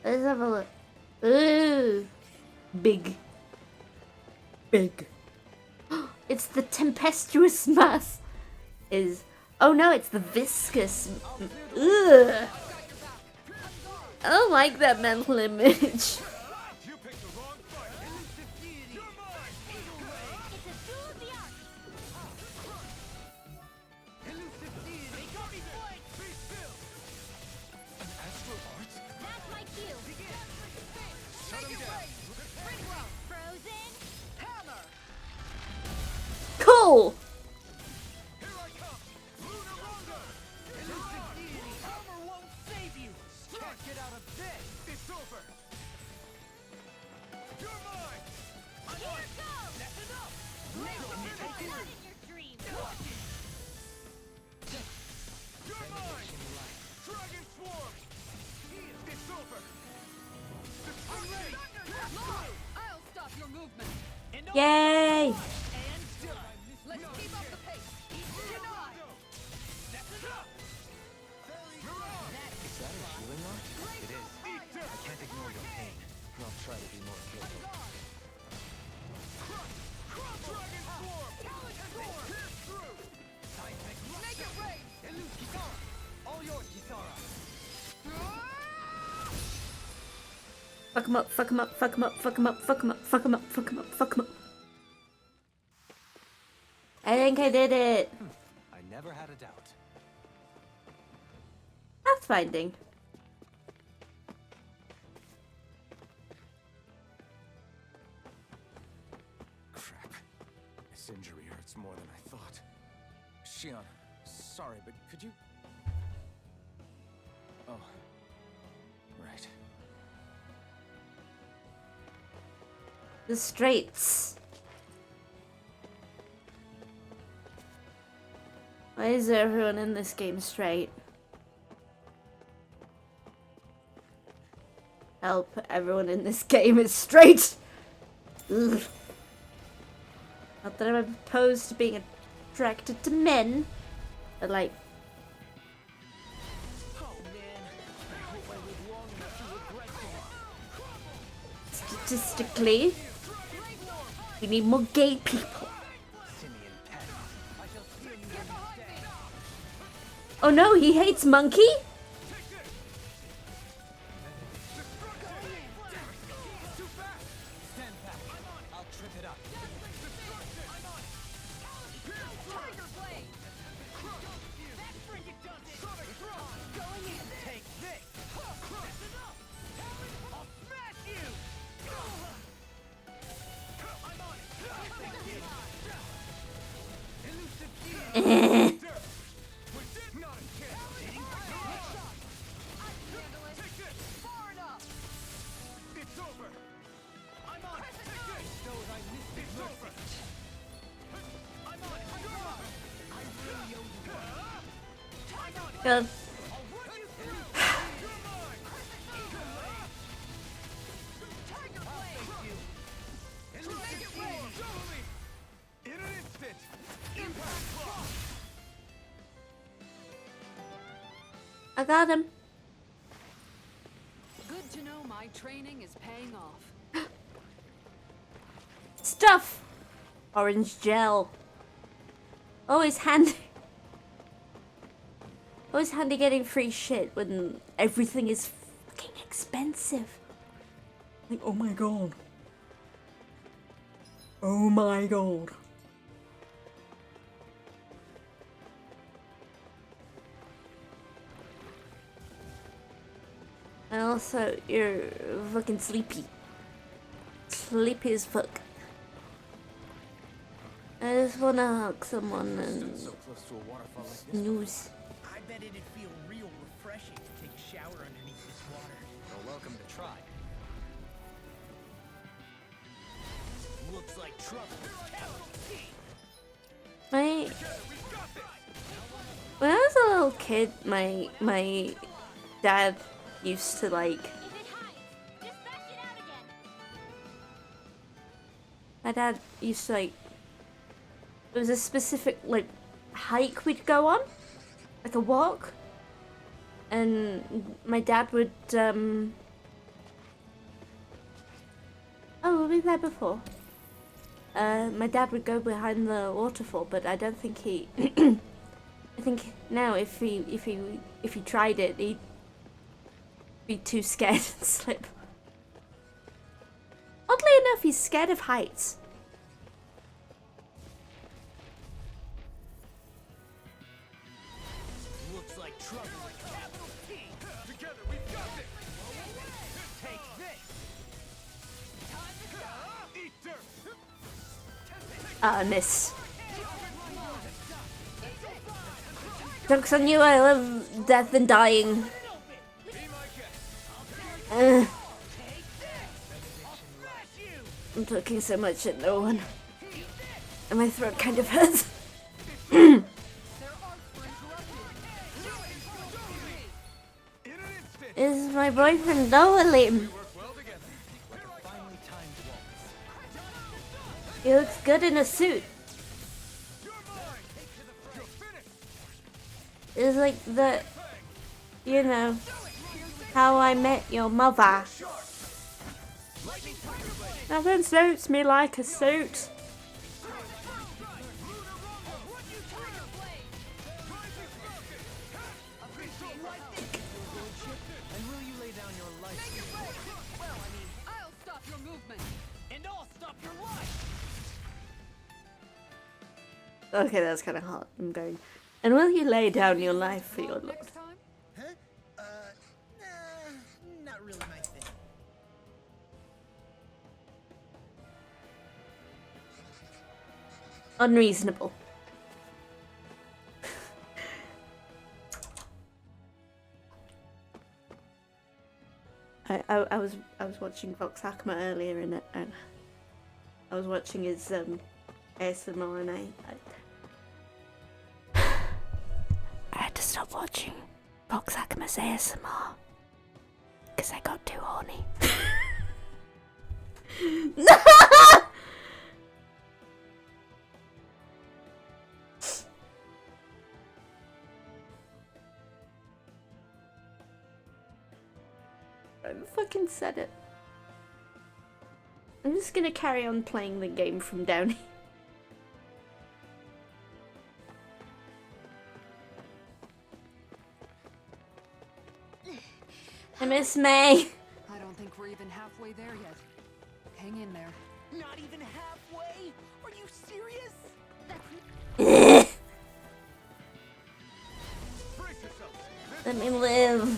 Let's have a look. Ooh. Big. Big. It's the tempestuous mass. Oh no, it's the viscous. Ugh. I don't like that mental image. It's a duel of the arts! That's my cue! Frozen! Cool. Armor won't save you! Can't get out of this! It's over! You're mine! Here goes! That's enough! Not in your dreams! You're mine! Dragon Swarm! It's over! I'm ready! I'll stop your movement. And Yay. and done! Let's keep up the pace. Denied. That's enough! Is that a healing art? It is. I can't ignore your pain. I'll try to be more careful. Dragon Swarm! Pierce through! Make it rain. Elude Kisara! All yours, Kisara! Fuck him up, fuck him up, fuck him up, fuck him up, fuck him up, fuck him up, fuck him up, fuck him up. I think I did it. I never had a doubt. Pathfinding. Crap. This injury hurts more than I thought. Shion, sorry, but could you... Oh. Right. The Straits. Why is everyone in this game straight? Help, everyone in this game is straight! Ugh. Not that I'm opposed to being attracted to men, but like, Oh man, I hope I live long enough to regret that. statistically, we need more gay people. Simeon Pet. I shall steer you where you stand. Oh no, he hates Monkey? Stand back. I'll trip it up. Tiger Blade! That's where you does it! Eh. Good. I got him. Good to know my training is paying off. Stuff. Orange gel. Always handy. Always handy getting free shit when everything is fucking expensive. Like, oh my god. Oh my god. And also, you're fucking sleepy. Sleepy as fuck. I just wanna hug someone and snooze. I bet it'd feel real refreshing to take a shower underneath this water. You're welcome to try. Looks like trouble. When I was a little kid, my dad used to like. If it hides, just bash it out again. My dad used to like. There was a specific like hike we'd go on, like a walk, and my dad would. Oh, we've been there before. My dad would go behind the waterfall, but I don't think he. I think now if he tried it, he'd be too scared and slip. Oddly enough, he's scared of heights. Looks like trouble with capital T. Together we've got this. Take this. Time to go. Eat dirt. I miss. Joke's on you, I love death and dying. I'm talking so much at no one. And my throat kind of hurts. Is my boyfriend Noelim? He looks good in a suit. It's like the, you know, How I Met Your Mother. Nothing suits me like a suit. And will you lay down your life? Well, I mean, I'll stop your movement. And I'll stop your life. Okay, that's kind of hard. I'm going. And will you lay down your life for your lord? Next time? Huh? Not really my thing. Unreasonable. I was watching Vox Hakma earlier and I was watching his ASMR and I had to stop watching Vox Hakma's ASMR because I got too horny. I fucking said it. I'm just gonna carry on playing the game from down here. I miss May. I don't think we're even halfway there yet. Hang in there. Not even halfway? Are you serious? Let me live.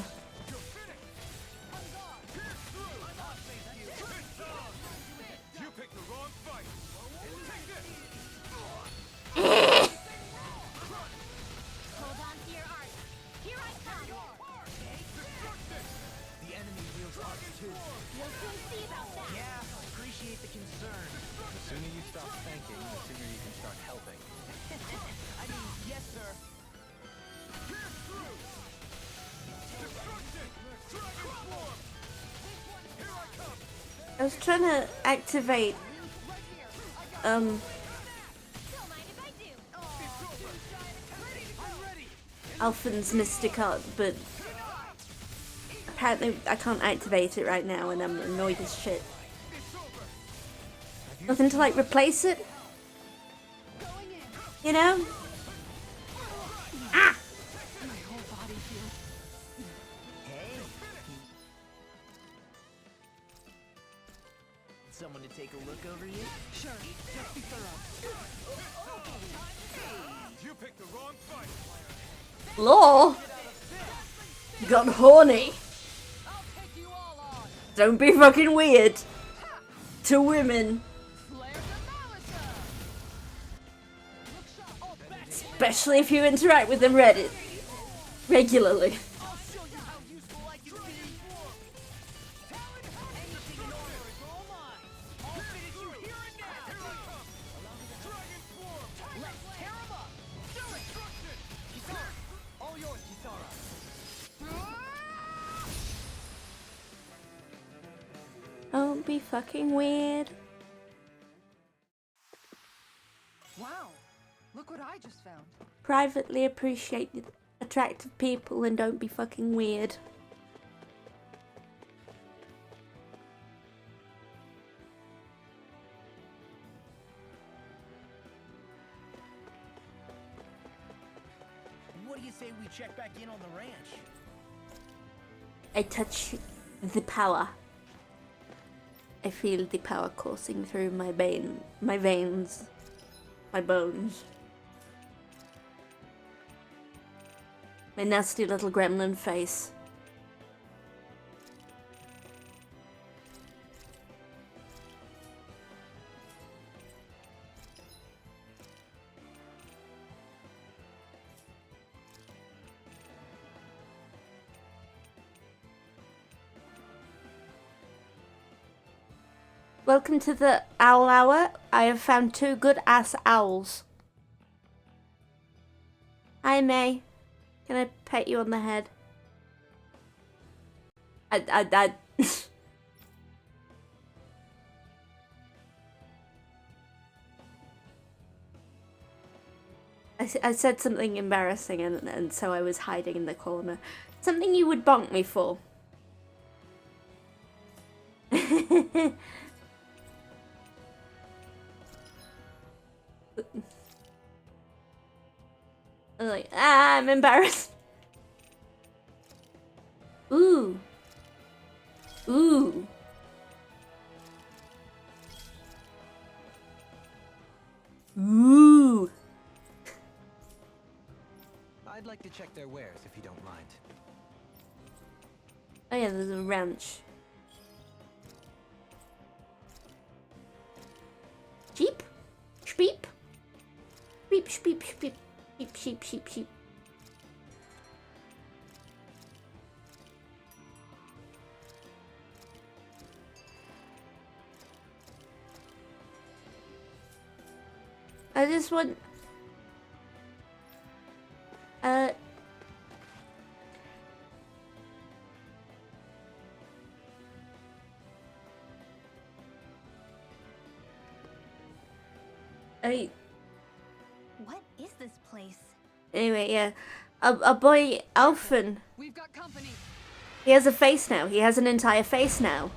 You picked the wrong fight. Yeah, appreciate the concern. The sooner you stop thanking, the sooner you can start helping. I mean, yes, sir. I was trying to activate Alphen's Mystic Art, but apparently I can't activate it right now and I'm annoyed as shit. Nothing to like replace it? You know? Ah! Hey. Someone to take a look over you? Sure, just be thorough. You picked the wrong fight. Law? Got horny. Don't be fucking weird. To women. Especially if you interact with them regularly. I'll show you how useful I can be. Anything in order is all mine. I'll finish you here and now. Dragon form. Let's tear him up. Do it. Kisara, all yours, Kisara. Don't be fucking weird. Wow, look what I just found. Privately appreciate the attractive people and don't be fucking weird. What do you say we check back in on the ranch? I touch the power. I feel the power coursing through my veins, my bones. My nasty little gremlin face. Welcome to the Owl Hour. I have found 2 good ass owls. Hi May. Can I pet you on the head? I I said something embarrassing and so I was hiding in the corner. Something you would bonk me for. I'm like, I'm embarrassed. Ooh. Ooh. Ooh. I'd like to check their wares if you don't mind. Oh yeah, there's a ranch. Sheep? Sheep? Sheep, sheep, sheep. Sheep, sheep, sheep, sheep. I just want... What is this place? Anyway, yeah. Our boy Alphen, We've got company. he has a face now. He has an entire face now.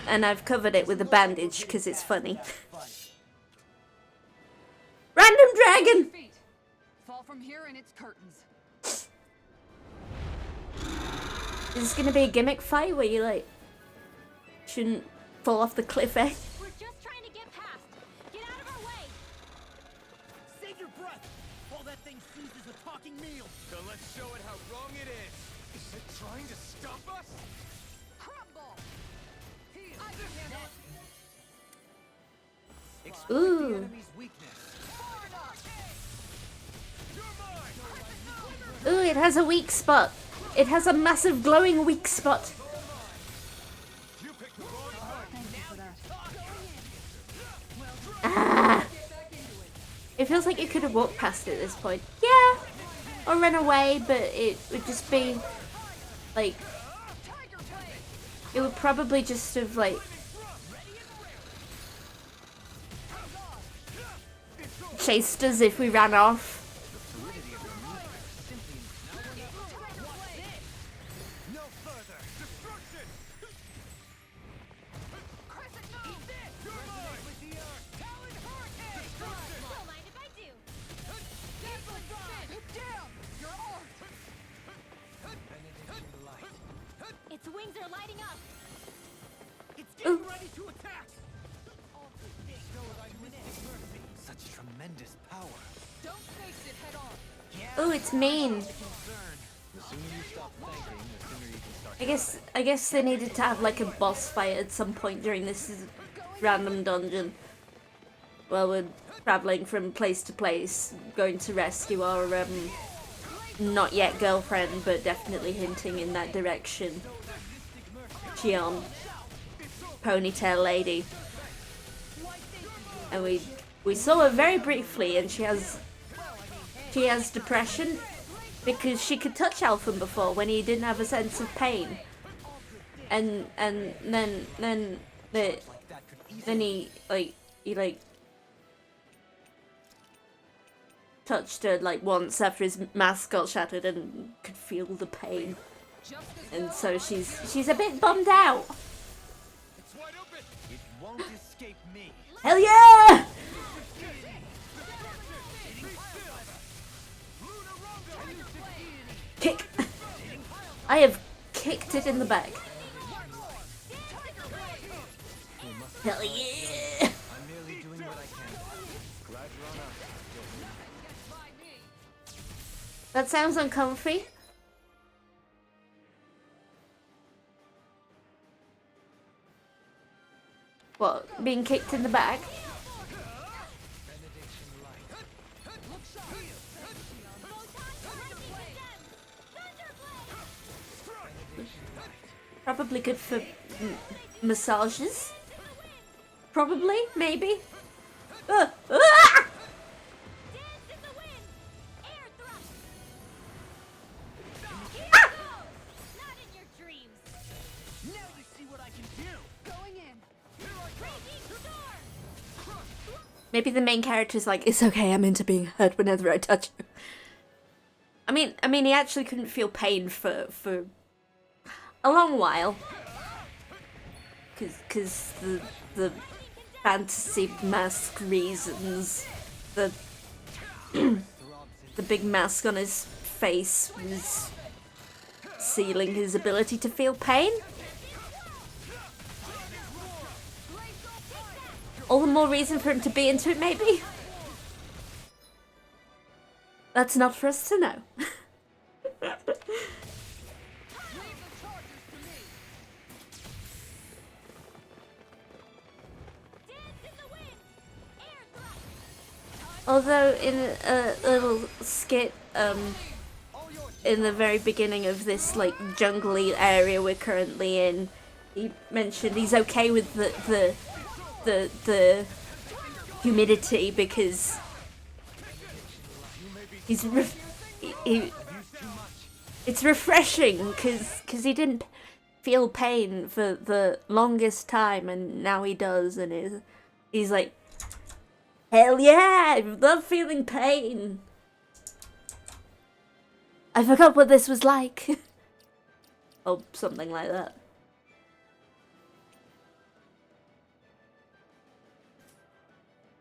And I've covered it with a bandage because it's funny. Random dragon! Feet. Fall from here and it's curtains. Is this gonna be a gimmick fight where you like shouldn't fall off the cliff edge? We're just trying to get past. Get out of our way. Save your breath while that thing seizes a talking meal. So let's show it how wrong it is. Is it trying to stop us? Crumble. Heal. I can handle it. Exploit Ooh. the enemy's weakness. You're mine. Ooh, it has a weak spot. It has a massive glowing weak spot. Ah! It feels like you could have walked past it at this point. Yeah! Or run away, but it would just be like, it would probably just have like chased us if we ran off. Its wings are lighting up. It's getting ready to attack. Such tremendous power. Don't face it head on. Oh, it's mean. The sooner you stop thinking, the sooner you can start. I guess they needed to have like a boss fight at some point during this random dungeon. While we're traveling from place to place, going to rescue our not yet girlfriend, but definitely hinting in that direction. Xion, ponytail lady, and we saw her very briefly, and she has depression because she could touch Alphen before when he didn't have a sense of pain, and then he touched her like once after his mask got shattered and could feel the pain, and so she's a bit bummed out. It's wide open. It won't escape me. Hell yeah! Kick! I have kicked it in the back. Hell yeah! I'm merely doing what I can. Glad you're on our That sounds uncomfy. What? Being kicked in the back? Probably good for massages. Probably, maybe. Ah! Not in your dreams. Now you see what I can do. Going in. Maybe the main character's like, it's okay, I'm into being hurt whenever I touch you. I mean, he actually couldn't feel pain for a long while, cause the fantasy mask reasons, the big mask on his face was sealing his ability to feel pain. All the more reason for him to be into it, maybe? That's not for us to know. Although in a little skit in the very beginning of this like jungly area we're currently in, he mentioned he's okay with the humidity because it's refreshing because he didn't feel pain for the longest time and now he does, and he's like, hell yeah, I love feeling pain. I forgot what this was like. Or something like that.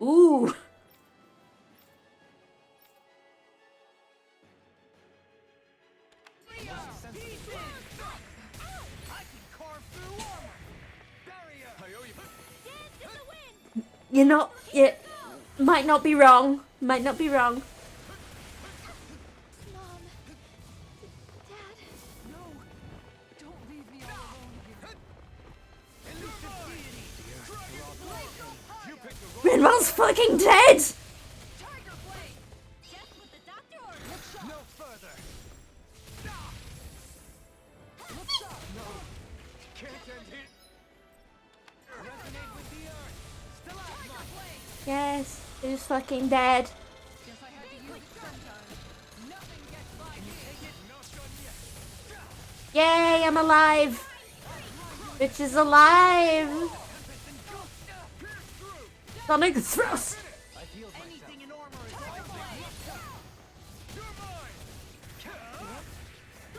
Ooh. You're not, yeah, might not be wrong. Might not be wrong. Mom. Dad. No. Don't leave me all alone here. Rinwell's fucking dead! Just what the doctor ordered. No further. Yes, who's fucking dead? Guess I had to use it sometime. Nothing gets by me. Yay, I'm alive! Bitch is alive! Sonic thrust! Anything in armor is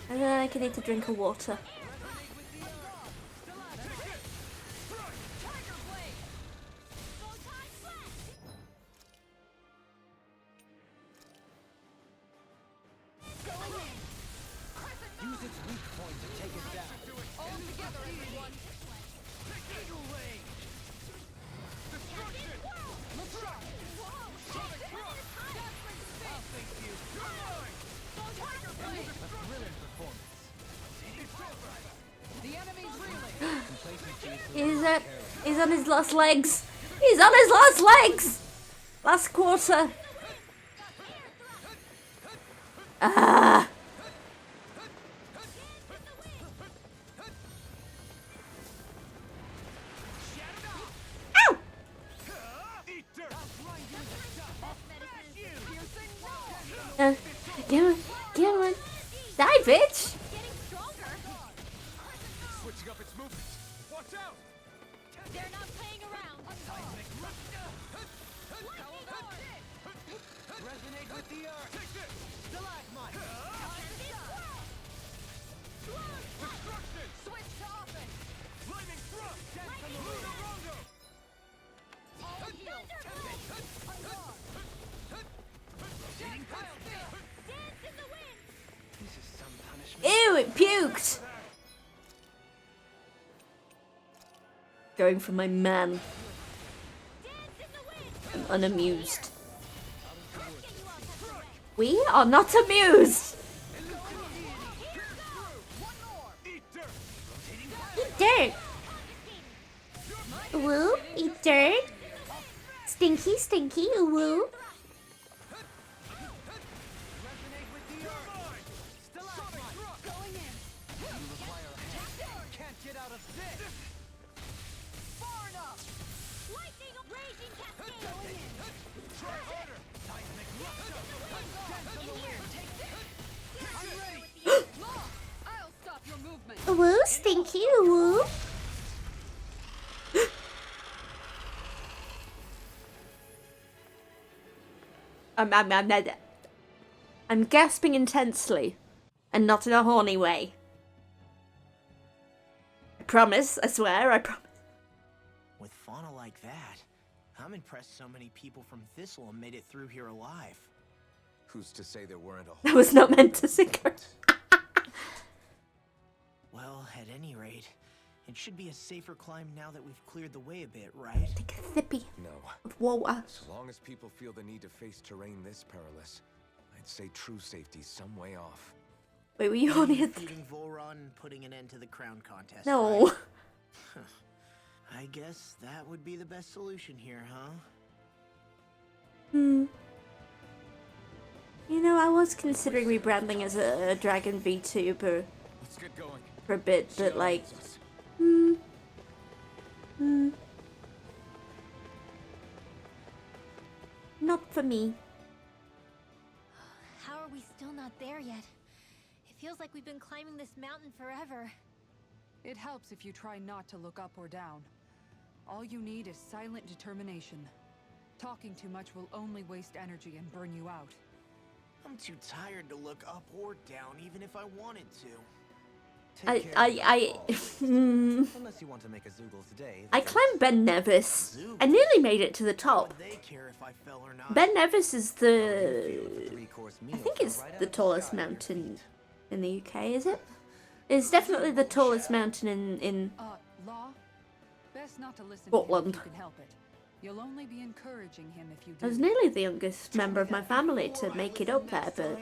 And then I can need to drink a water. use its weak point to take it down. All together, everyone. Eagle Ray! Destruction! Let's rock! Sonic thrust! I'll thank you. You're mine! Tiger Blade! A thrilling performance. The enemy's reeling. He's on his last legs. He's on his last legs. Last quarter. Ah. Ow! Get on, get on. Die, bitch. Switching up its movements. Watch out! They're not playing around. Resonate with the earth! Take this! Stalagmite! Destruction! Switch to offense. Flaming thrust! Dance on the Lunar Rondo! All healed. Rotating pile dance! Dance in the wind. This is some punishment. Ew, it puked. Going for my man. I'm unamused. We are not amused. Eat dirt. Woo, eat dirt. Stinky, stinky, woo. Resonate with the earth! Stalagmite! Going in! You require a hand. Can't get out of this! Far enough. Lightning, raging cascade. Going in. Try harder! Seismic rupture! Dance on the wind! Take this! I'm ready! Law, I'll stop your movement. Woo, stinky, woo. I'm gasping intensely, and not in a horny way. I promise, I swear, I promise. With fauna like that, I'm impressed so many people from Thistleum made it through here alive. Who's to say there weren't a That whole was not meant to sing. Well, at any rate, it should be a safer climb now that we've cleared the way a bit, right? Take a sippy No. of water. As long as people feel the need to face terrain this perilous, I'd say true safety's some way off. Wait, were you on here? Defeating Volron and putting an end to the crown contest. No. right? I guess that would be the best solution here, huh? Hmm. You know, I was considering rebranding as a Dragon VTuber Let's get going. for a bit, but like, Shields us. not for me. How are we still not there yet? It feels like we've been climbing this mountain forever. It helps if you try not to look up or down. All you need is silent determination. Talking too much will only waste energy and burn you out. I'm too tired to look up or down, even if I wanted to. Take care of yourself. Hmm. Unless you want to make a Zoogle today. I climbed Ben Nevis. I nearly made it to the How top. would they care if I fell or not? Ben Nevis is Feel the... with the three-course I meal think fell it's right out the of tallest sky at your mountain feet. in the UK, is it? It's definitely the tallest mountain in Law? Best not to listen Scotland. to him if you can help it. You'll only be encouraging him if you I was do. nearly the youngest member of my family to make it up there, but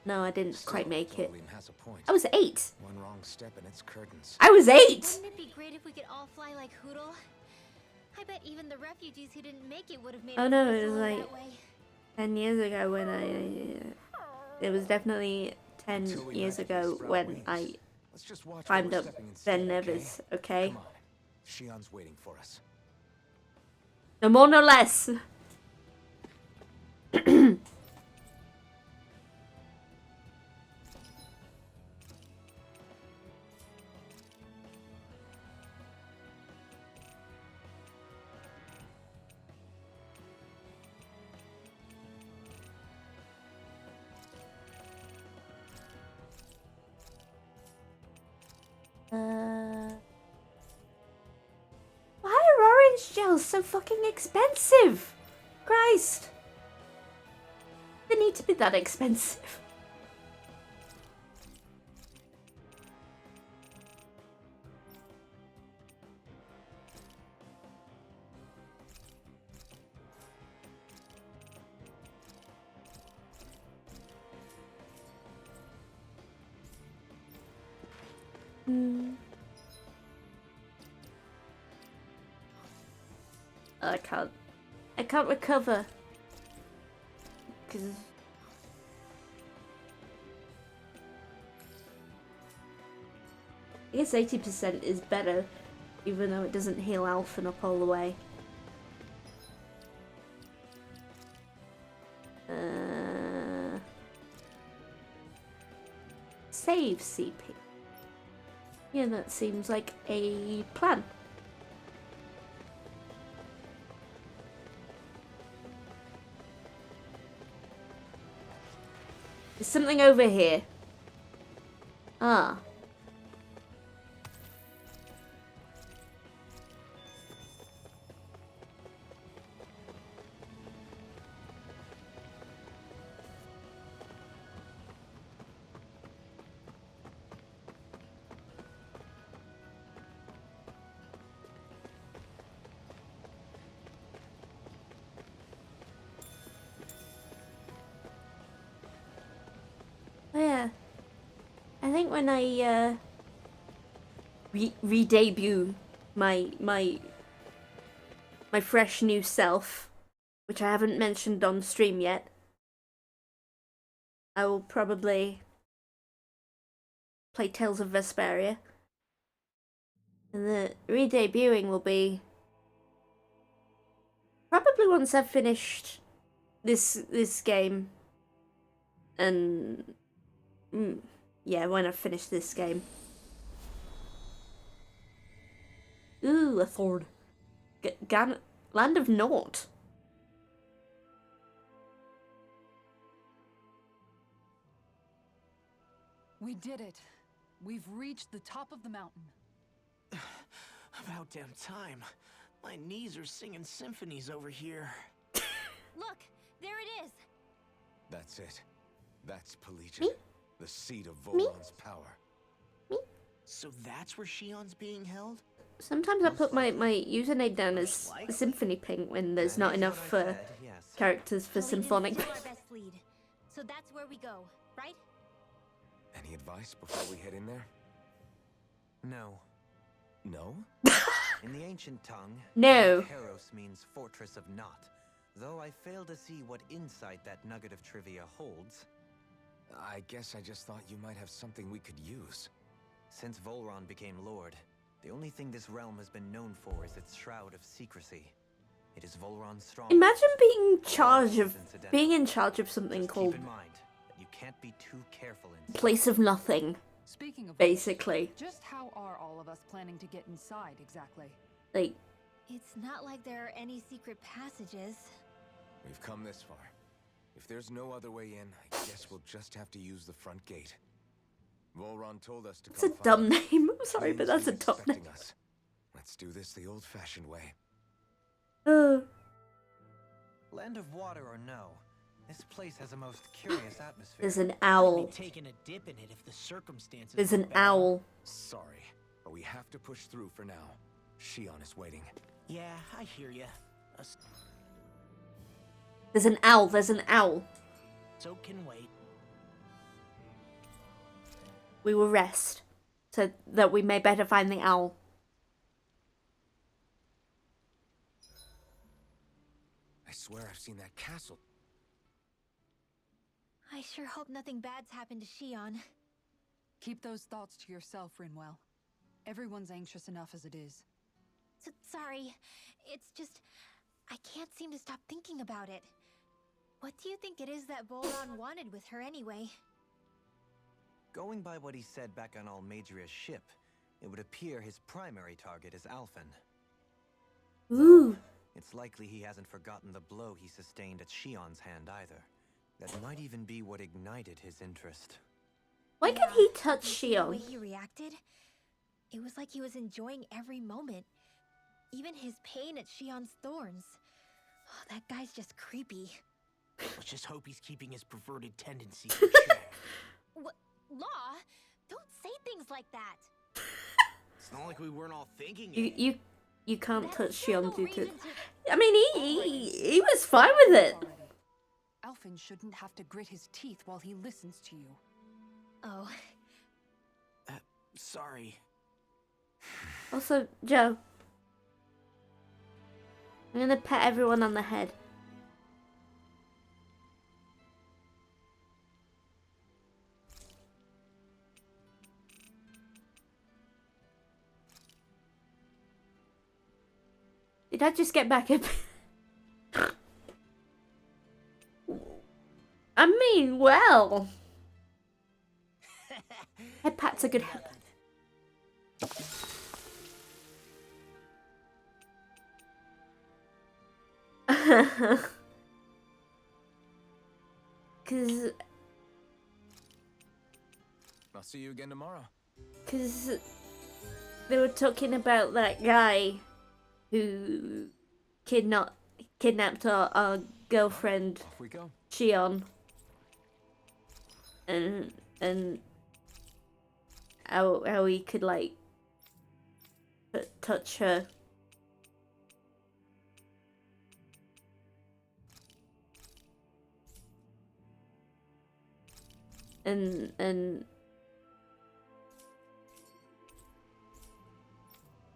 no, I didn't Still, quite make it. Zolium has a point. I was 8. One wrong step and it's curtains. I was 8! Wouldn't it be great if we could all fly like Hootle? I bet even the refugees who didn't make it would have made Oh it no, to it was Thistleum like that way. 10 years ago when it was definitely 10 Until we years met, ago sprout when wings. I Let's just watch where Climbed we're up stepping instead, Ben Nevis, okay? Come on. Shion's waiting for us. No more, no less. Why are orange gels so fucking expensive? Christ. They need to be that expensive. I can't recover. Cause I guess 80% is better, even though it doesn't heal Alphen up all the way. Save CP. Yeah, that seems like a plan. There's something over here. Ah. Yeah. I think when I re-debut my fresh new self, which I haven't mentioned on stream yet, I will probably play Tales of Vesperia. And the re-debuting will be probably once I've finished this game. And yeah, when I've finished this game. Ooh, a Thord. Land of Naught. We did it. We've reached the top of the mountain. About damn time. My knees are singing symphonies over here. Look, there it is. That's it. That's Pelegion, Me? the seat of Volron's power. So that's where Shion's being held? Sometimes I put my username down as Symphony Pink when there's not enough yes. characters for Pelegon's Symphonic. still our best lead. So that's where we go, right? Any advice before we head in there? No. No? In the ancient tongue, No. Heros means Fortress of Naught. Though I fail to see what insight that nugget of trivia holds. I guess I just thought you might have something we could use. Since Volron became Lord, the only thing this realm has been known for is its shroud of secrecy. It is Volron's strong. Imagine being in charge of something Just called keep in mind that you can't be too careful in Place of Nothing, Speaking of basically. which, just how are all of us planning to get inside exactly? Like, It's not like there are any secret passages. We've come this far. If there's no other way in, I guess we'll just have to use the front gate. Volron told us to it's a come dumb find us. name. I'm sorry, He but must that's be a dumb name. expecting us. Let's do this the old-fashioned way. Land of water or no, this place has a most curious atmosphere. There's an I'd owl. be taking a dip in it if the circumstances There's were an better. owl. Sorry, but we have to push through for now. Shion is waiting. Yeah, I hear ya. There's an owl. There's an owl. So can wait. We will rest, so that we may better find the owl. I swear I've seen that castle. I sure hope nothing bad's happened to Shion. Keep those thoughts to yourself, Rinwell. Everyone's anxious enough as it is. Sorry. It's just... I can't seem to stop thinking about it. What do you think it is that Bolon wanted with her anyway? Going by what he said back on Almadria's ship, it would appear his primary target is Alphen. Ooh. It's likely he hasn't forgotten the blow he sustained at Shion's hand either. That might even be what ignited his interest. Why could he touch You see the way Shion? he reacted? It was like he was enjoying every moment. Even his pain at Shion's thorns. Oh, that guy's just creepy. Let's just hope he's keeping his perverted tendencies in check. What? Law? Don't say things like that. It's not like we weren't all thinking it. You can't That's touch still Shion no due to. reason I mean, he was fine with it. Already. Alphen shouldn't have to grit his teeth while he listens to you. Oh, Sorry. Also, Joe, I'm gonna pat everyone on the head. Did I just get back up? I mean, well. Head pat's a good head pat. Cause I'll see you again tomorrow. they were talking about that guy who kidnapped our girlfriend Off we go. Shion, and how he could like touch her. And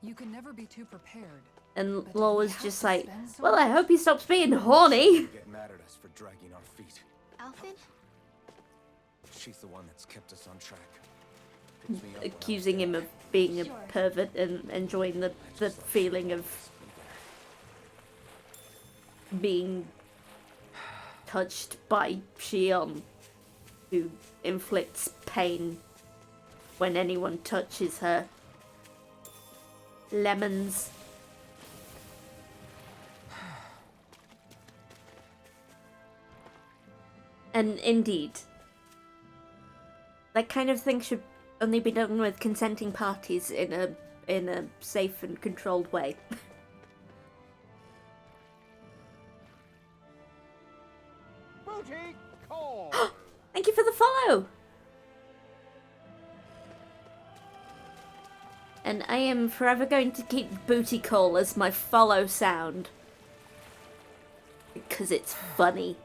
You can never be too prepared. and But Law did we was have just to like, spend so well, I much hope he stops being horny. Get mad at us for dragging our feet. Alphen? She's the one that's kept us on track. Picks me up when I'm Accusing him down. of being a Sure. pervert and enjoying the feeling of being touched by Shion, who inflicts pain when anyone touches her. Lemons. And indeed, that kind of thing should only be done with consenting parties in a safe and controlled way. Booty call. Thank you for the follow! And I am forever going to keep booty call as my follow sound. Because it's funny.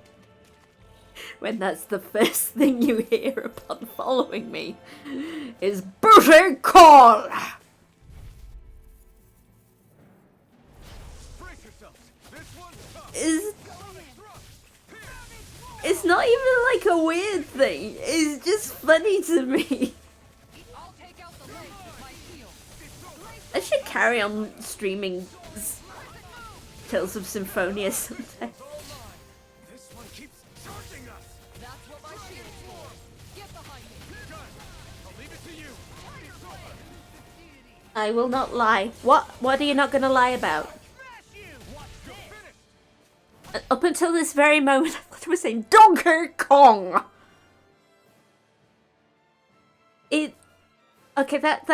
When that's the first thing you hear upon following me is booty call! Brace yourselves. This one's tough. It's not even like a weird thing. It's just funny to me. I'll take out the legs with my shield. I should carry on streaming Tales of Symphonia sometime. This one keeps charging us. That's what my shield's for. Get behind me. Done. I'll leave it to you. I will not lie. What are you not going to lie about? Up until this very moment, I thought I was saying Donkey Kong. Okay, that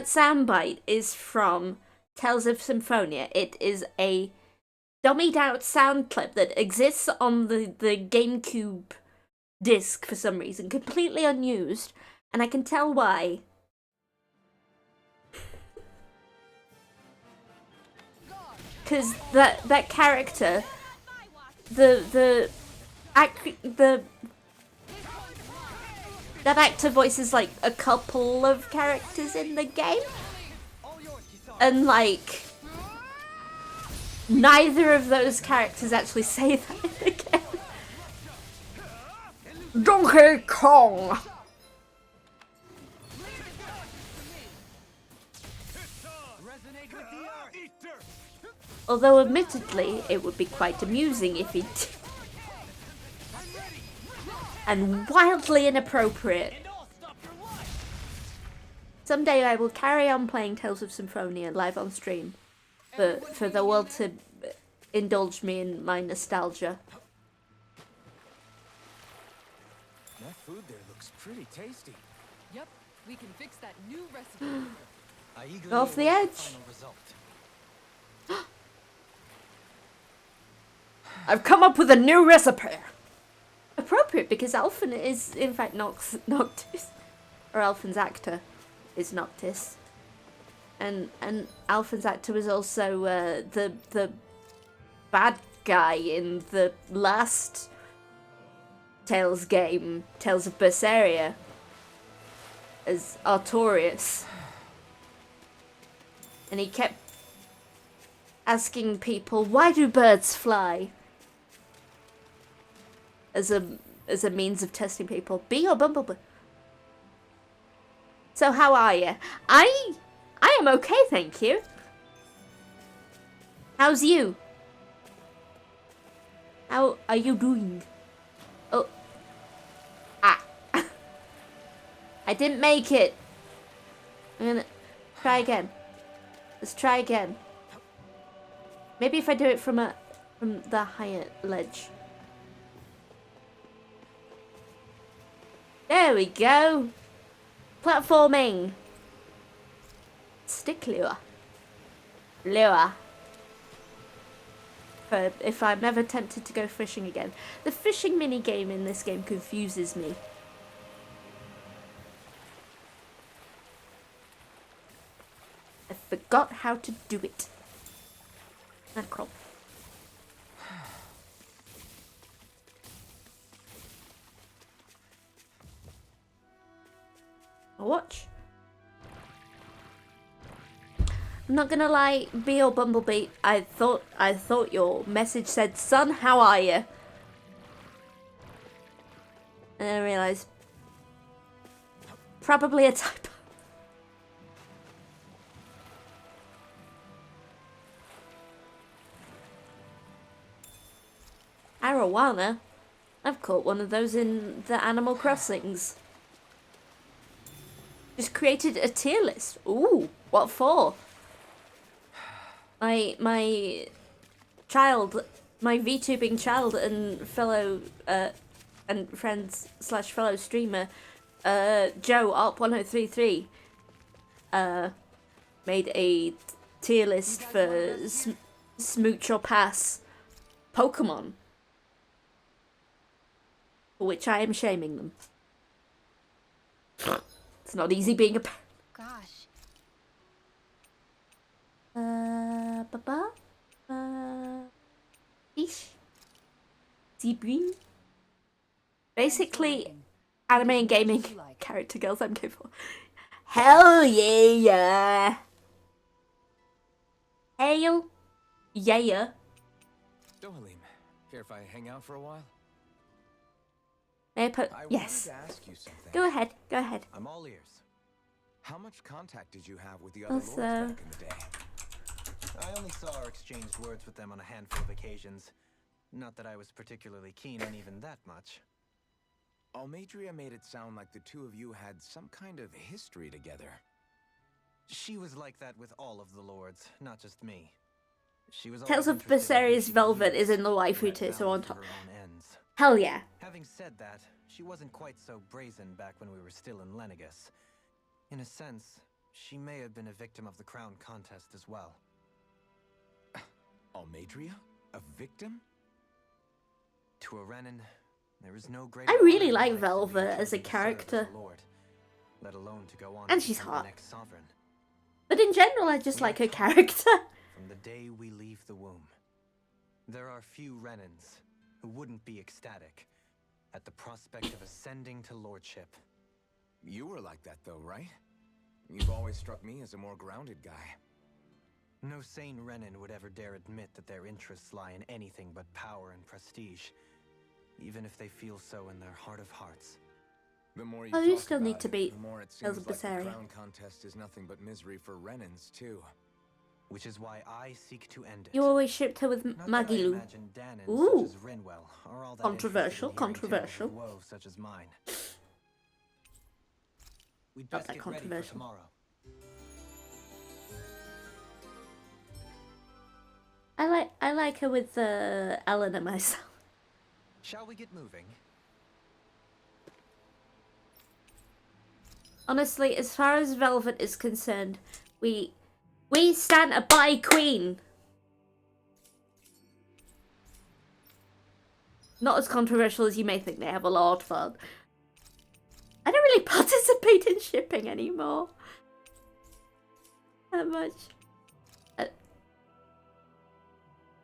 soundbite is from Tales of Symphonia. It is a dummied out sound clip that exists on the GameCube disc for some reason, completely unused, and I can tell why. Because that character, that actor voices like a couple of characters in the game, and like neither of those characters actually say that in the game. Donkey Kong! Resonate with the earth. Eat dirt. Although admittedly, it would be quite amusing if he did. And wildly inappropriate. Someday I will carry on playing Tales of Symphonia live on stream. For the world to indulge me in my nostalgia. That food there looks pretty tasty. Yep, we can fix that new recipe. I eagerly Off the await edge. final result. I've come up with a new recipe! Appropriate because Alphen is in fact Noctis. Or Alphen's actor is Noctis. And Alphen's actor was also the bad guy in the last Tales game, Tales of Berseria, as Artorias. And he kept asking people, why do birds fly? As a means of testing people. Bee or bumblebee? So how are you? I am okay, thank you. How's you? How are you doing? Oh. Ah. I didn't make it. I'm gonna try again. Let's try again. Maybe if I do it from the higher ledge. There we go. Platforming. Stick lure. Lure. For if I'm ever tempted to go fishing again. The fishing mini game in this game confuses me. I forgot how to do it. Mackerel. A watch. I'm not gonna lie, Bee or Bumblebee, I thought your message said, son, how are you? And I realised, probably a typo. Arowana? I've caught one of those in the Animal Crossings. Just created a tier list. Ooh, what for? My child, my VTubing child and fellow and friends / fellow streamer, Joe Arp1033, made a tier list for Smooch or Pass Pokemon, for which I am shaming them. It's not easy being a parent. Gosh. Papa? Ish? Zebrin? Basically, anime and gaming character girls I'm good for. Hell yeah! Hail? Yeah. Dohalim, care if I hang out for a while? May I put? I Yes. wanted to ask you something. Go ahead. Go ahead. I'm all ears. How much contact did you have with the other Also- lords back in the day? I only saw or exchanged words with them on a handful of occasions. Not that I was particularly keen on even that much. Almadria made it sound like the two of you had some kind of history together. She was like that with all of the lords, not just me. She was Tales always of interested in who Berserius she Velvet used is in the to waifu add tier, so value on to top. her own ends. Hell yeah. Having said that, she wasn't quite so brazen back when we were still in Lenegus. In a sense, she may have been a victim of the crown contest as well. Almadria? A victim? To a Renin, there is no greater I really honor like than to be Velva truly as a serve character. a lord, let alone to go on And to she's become hot. the next sovereign. But in general, I just like her character. From the day we leave the womb, there are few Renins who wouldn't be ecstatic at the prospect of ascending to lordship. You were like that though, right? You've always struck me as a more grounded guy. No sane Renin would ever dare admit that their interests lie in anything but power and prestige, even if they feel so in their heart of hearts. The more you Oh, you talk still need about to it, beat the more it Tales seems of like the Berseria. crown contest is nothing but misery for Renans, too. Which is why I seek to end it. You always shipped her with Not that I Maggie Lou. imagine Danon Ooh. such as Rinwell are all that Controversial, interested in hearing tales controversial. of woe such as mine. We'd Not best that get ready for controversial. tomorrow. I like her with Eleanor myself. Shall we get moving? Honestly, as far as Velvet is concerned, we stand a by Queen. Not as controversial as you may think. They have a lot of fun. I don't really participate in shipping anymore. That much.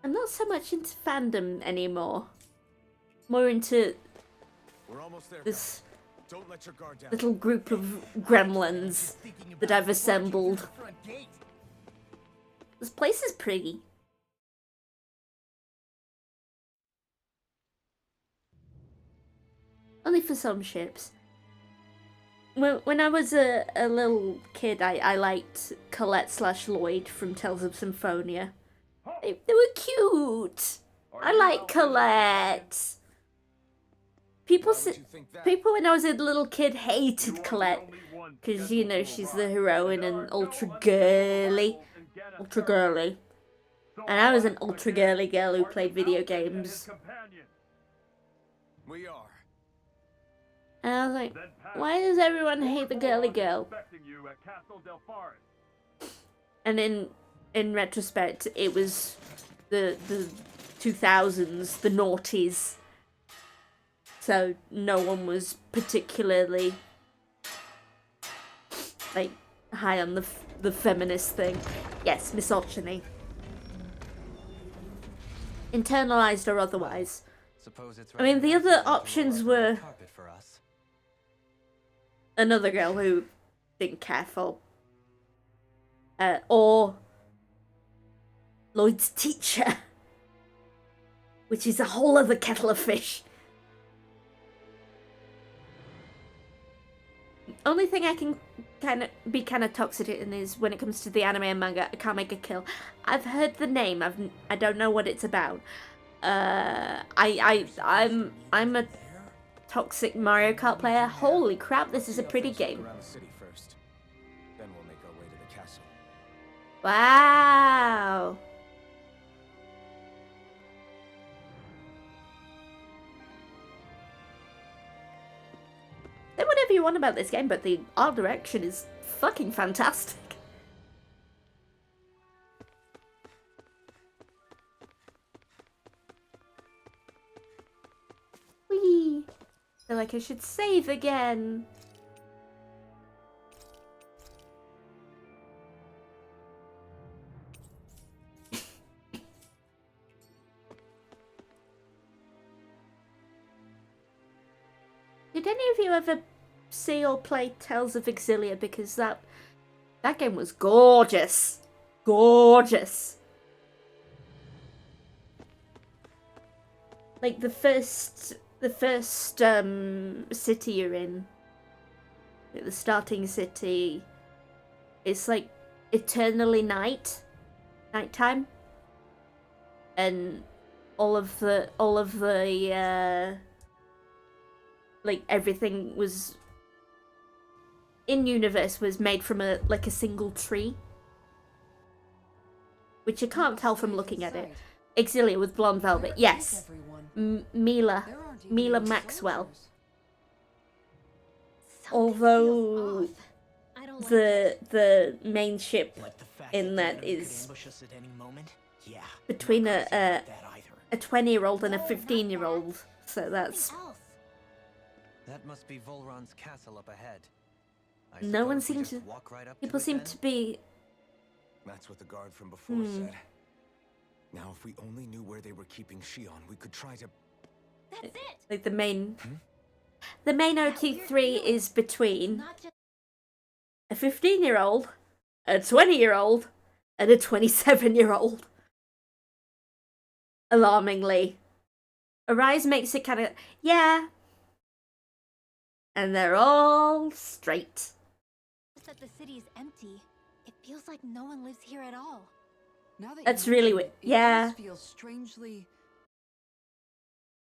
I'm not so much into fandom anymore. More into We're almost there. this Don't let your guard down. little group of gremlins that I've assembled. This place is pretty. Only for some ships. When I was a little kid, I liked Colette / Lloyd from Tales of Symphonia. They were cute. I like Colette. People Why would you think that? people when I was a little kid hated Colette because you know she's the heroine and ultra girly, and I was an ultra girly girl who played video games. We are. And I was like, why does everyone hate the girly girl? And in retrospect, it was the 2000s, the noughties. So no one was particularly like high on the feminist thing. Yes, misogyny. Internalized or otherwise. Suppose it's I mean, the rather other nice to options roll out the were carpet for us. another girl who didn't care for, or Lloyd's teacher, which is a whole other kettle of fish. Only thing I can be kind of toxic in is when it comes to the anime and manga, I can't make a kill. I've heard the name. I don't know what it's about. I'm a toxic Mario Kart player. Holy crap! This is a pretty game. Around the city first. Then we'll make our way to the castle. Wow. Say whatever you want about this game, but the art direction is fucking fantastic. Whee! Feel like I should save again. Did any of you ever see or play Tales of Exilia? Because that game was gorgeous. Gorgeous. Like the first city you're in, like the starting city, it's like eternally nighttime, and all of the like everything was in universe was made from a single tree, which you can't tell from looking at it. Exilia with blonde velvet, yes. Mila Maxwell. Although Something feels off. I don't like the main ship Like the fact in that Danon could is ambush us at any moment? Yeah. between not crazy about that either. a 20-year-old and a 15-year-old, so that's something else. That must be Volron's castle up ahead. I No one suppose we seems just to- walk right up people to it seem then? to be That's what the guard from before said. Now, if we only knew where they were keeping Shion, we could try to... That's it. like the main OT3 is between Not just a 15-year-old, a 20-year-old, and a 27-year-old. Alarmingly. Arise makes it kind of, yeah. And they're all straight. That the city is empty. It feels like no one lives here at all. Now that That's you really mention weird. it, Yeah. It does feel strangely.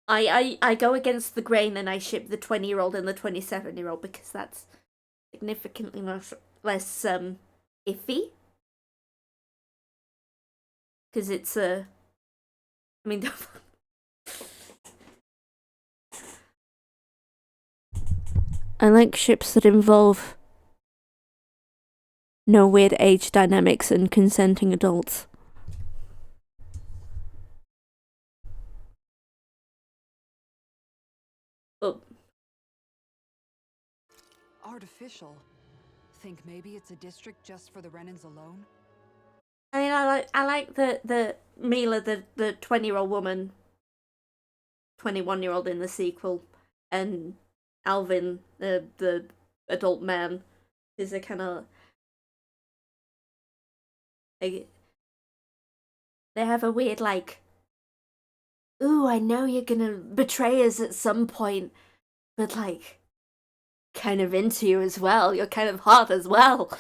I go against the grain and I ship the 20-year-old and the 27-year-old because that's significantly less iffy. Because it's I mean, I like ships that involve no weird age dynamics and consenting adults. Oh. Artificial. Think maybe it's a district just for the Renans alone? I mean, I like the Mila, the 20-year-old woman, 21-year-old in the sequel, and Alvin, the adult man, is a kind of like, they have a weird like, ooh, I know you're gonna betray us at some point, but like, kind of into you as well. You're kind of hot as well.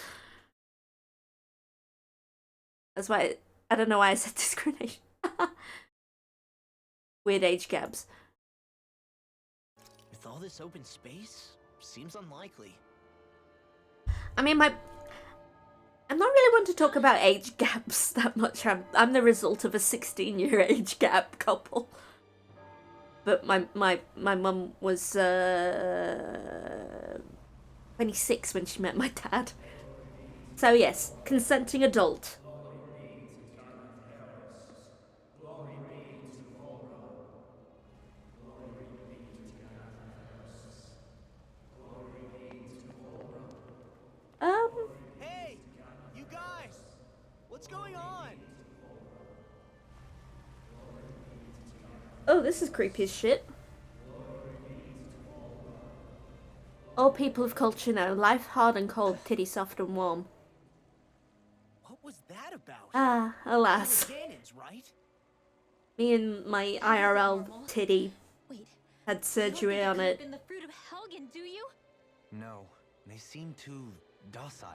That's why I don't know why I said discrimination. Weird age gaps. With all this open space, seems unlikely. I mean, I'm not really one to talk about age gaps that much. I'm the result of a 16-year age gap couple. But my mum was 26 when she met my dad. So yes, consenting adult. Hey, you guys! What's going on? Oh, this is creepy as shit. All people of culture know, life hard and cold, titty soft and warm. What was that about? Ah, alas. They were cannons, right? Me and my IRL titty Wait, had surgery on it. been the fruit of Helgen, do you? No, they seem too docile.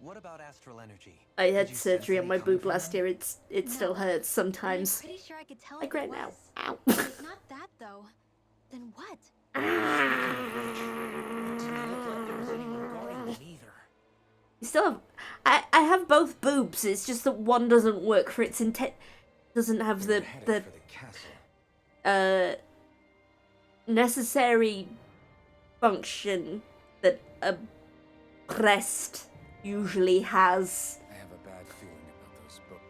What about astral energy? I Did had you surgery sense on my any coming boob from last them? year. It still hurts sometimes. I'm pretty sure I could tell Like if right it now. was. Ow. If not that though, then what? Didn't look like there was anyone guarding them either. You still have... I have both boobs, it's just that one doesn't work for its intent. Doesn't have They were the headed for the castle. necessary function that a breast usually has. I have a bad feeling about those books.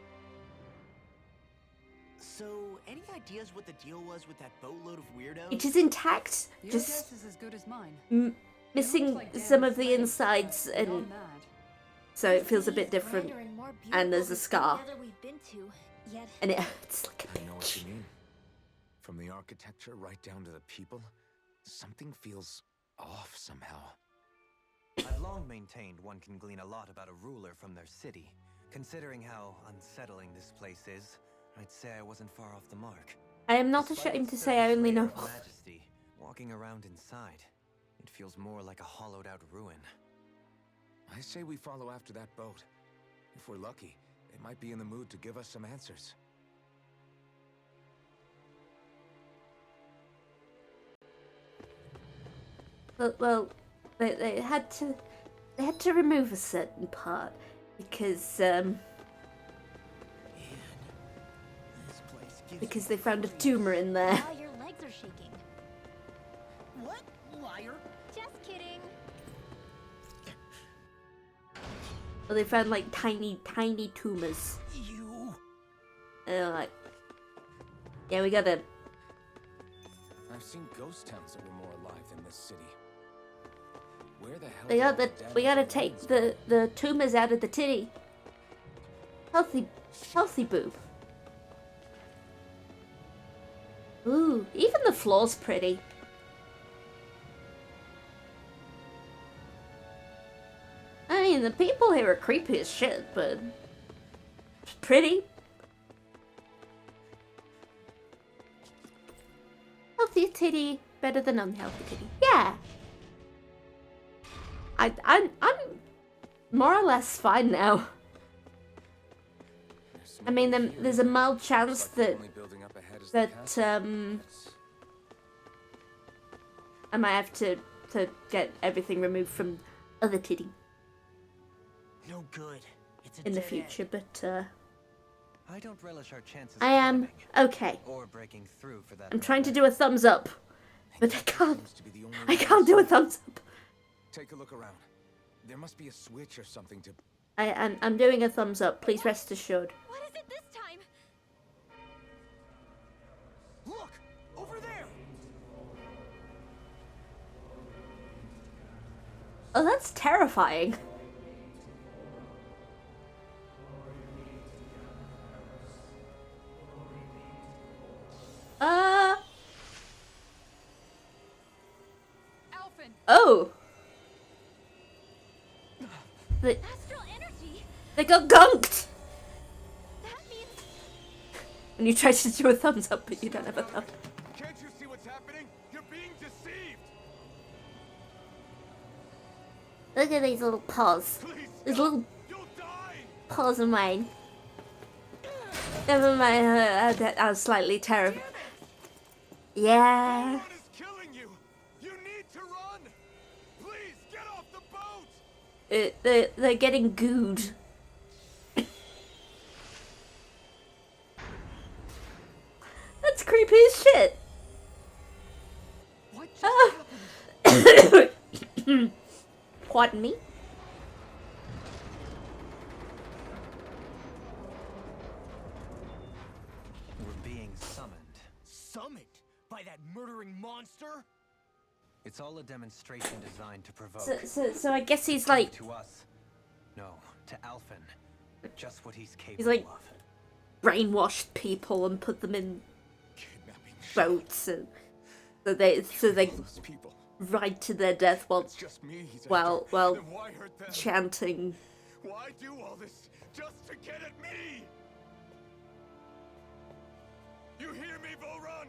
So, any ideas what the deal was with that boatload of weirdos? It is intact, Your just guess is as good as mine. missing It looks like some Dan of the Slade, insides, but and beyond that, so it This feels a city bit is different. grander and more And there's beautiful a than scar. any other we've been to, yet And it hurts like a I know what bitch. you mean. From the architecture right down to the people, something feels off somehow. I've long maintained one can glean a lot about a ruler from their city. Considering how unsettling this place is, I'd say I wasn't far off the mark. I am not Despite ashamed to its say I surface only layer know. of majesty, walking around inside, it feels more like a hollowed-out ruin. I say we follow after that boat. If we're lucky, it might be in the mood to give us some answers. Well, they had to remove a certain part because Man, this place gives they me found a creeps. tumor in there. now your legs are shaking. What? Liar. Just kidding. Well, they found like tiny tumors. You. And they're like, yeah, we gotta. I've seen ghost towns that were more alive than this city. Where the hell? We did all gotta the we gotta damage take Renans go? the tumors out of the titty. Healthy boob. Ooh, even the floor's pretty. I mean, the people here are creepy as shit, but Pretty. Healthy titty better than unhealthy titty. Yeah. I'm more or less fine now. I mean, there's a mild chance that I might have to get everything removed from other titty No good. It's a in the dead future, end. but I don't relish our chances I am climbing, okay. or breaking through for that I'm trying to matter. do a thumbs up, but I can't. Seems to be the only I way can't do a inside. thumbs up. Take a look around. There must be a switch or something to. I'm doing a thumbs up. Please rest assured. What is it this time? Look! Over there! Oh, that's terrifying. Alphen! Oh. They, Astral energy? they got gunked. That means And you try to do a thumbs up, but you don't have a thumb. Can't you see what's happening? You're being deceived. Look at these little paws. Please, These little you'll die. paws of mine. Never mind. I was slightly terrified. Yeah. Run is killing you. You need to run. Please get off the boat. They're getting gooed. That's creepy as shit. What just Ah. happened? Pardon me? We're being summoned. Summoned by that murdering monster? It's all a demonstration designed to provoke. So I guess he's like to us. No, to Alphen. Just what he's capable He's like- of. brainwashed people and put them in Kidnapping boats and so they those people. ride to their death while It's just me. he's Well- after. well, Then why hurt them? chanting. Why do all this just to get at me? You hear me, Volron?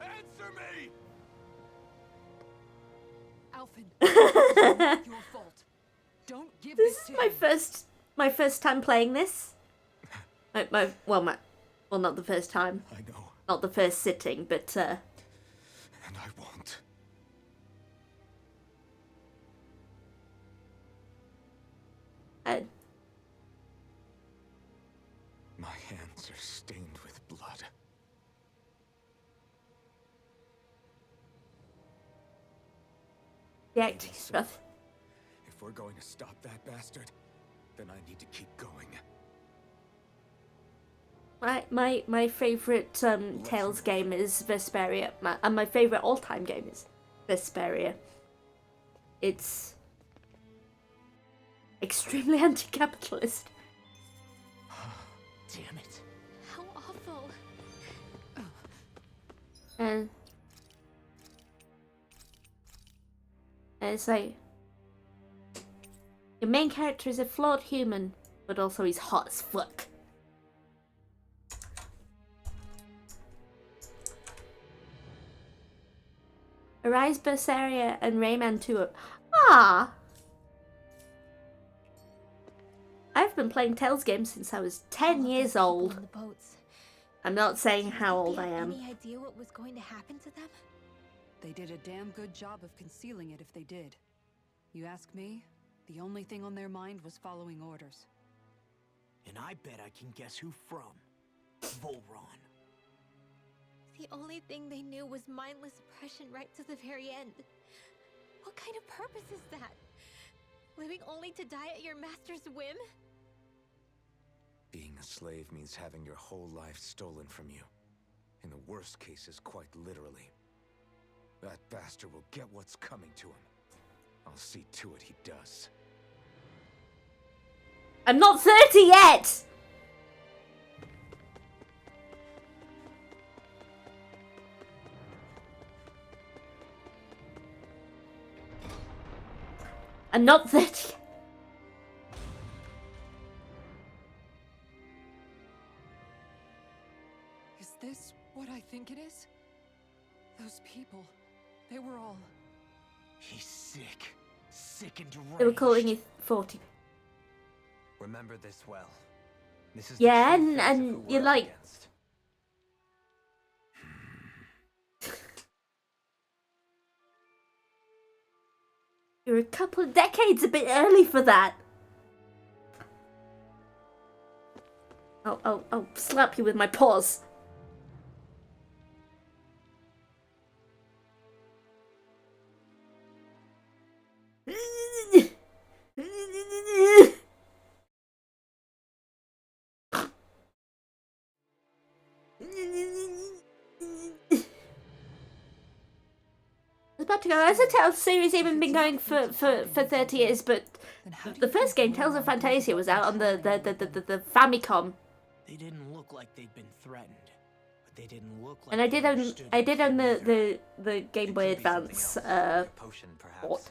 Answer me! Alphen, it's not your fault. Don't give This this is to my him. my first time playing this. Well, not the first time, I know, not the first sitting, but and I won't. My hands are stained with blood. the acting is rough. If we're going to stop that bastard, then I need to keep going. My favorite Tales game is Vesperia, and my favorite all-time game is Vesperia. It's extremely anti-capitalist. Damn it. how awful. And it's like your main character is a flawed human, but also he's hot as fuck. Arise Berseria and Rayman 2. Ah! I've been playing Tales games since I was 10 All of years those people old. on the boats. I'm not saying Do you how think old they I had am. Any idea what was going to happen to them? They did a damn good job of concealing it if they did. You ask me, the only thing on their mind was following orders. And I bet I can guess who from. Volron. The only thing they knew was mindless oppression right to the very end. What kind of purpose is that? Living only to die at your master's whim? Being a slave means having your whole life stolen from you. In the worst cases, quite literally. That bastard will get what's coming to him. I'll see to it he does. I'm not 30 yet! I'm not 30 yet. people. They were all... He's sick. Sick and deranged. They were calling you 40. Remember this well. This is Yeah, the true face of and who you're we're up like- against. You're a couple of decades a bit early for that. I'll slap you with my paws. I was about to go, has the Tales series even been going for 30 years? But Then how do the you first think game, Tales of Voron Fantasia, was out on the Famicom. They didn't look like they'd been threatened, but they didn't look like And I they did own understood the Game It Boy could be something Advance else, a potion perhaps. port.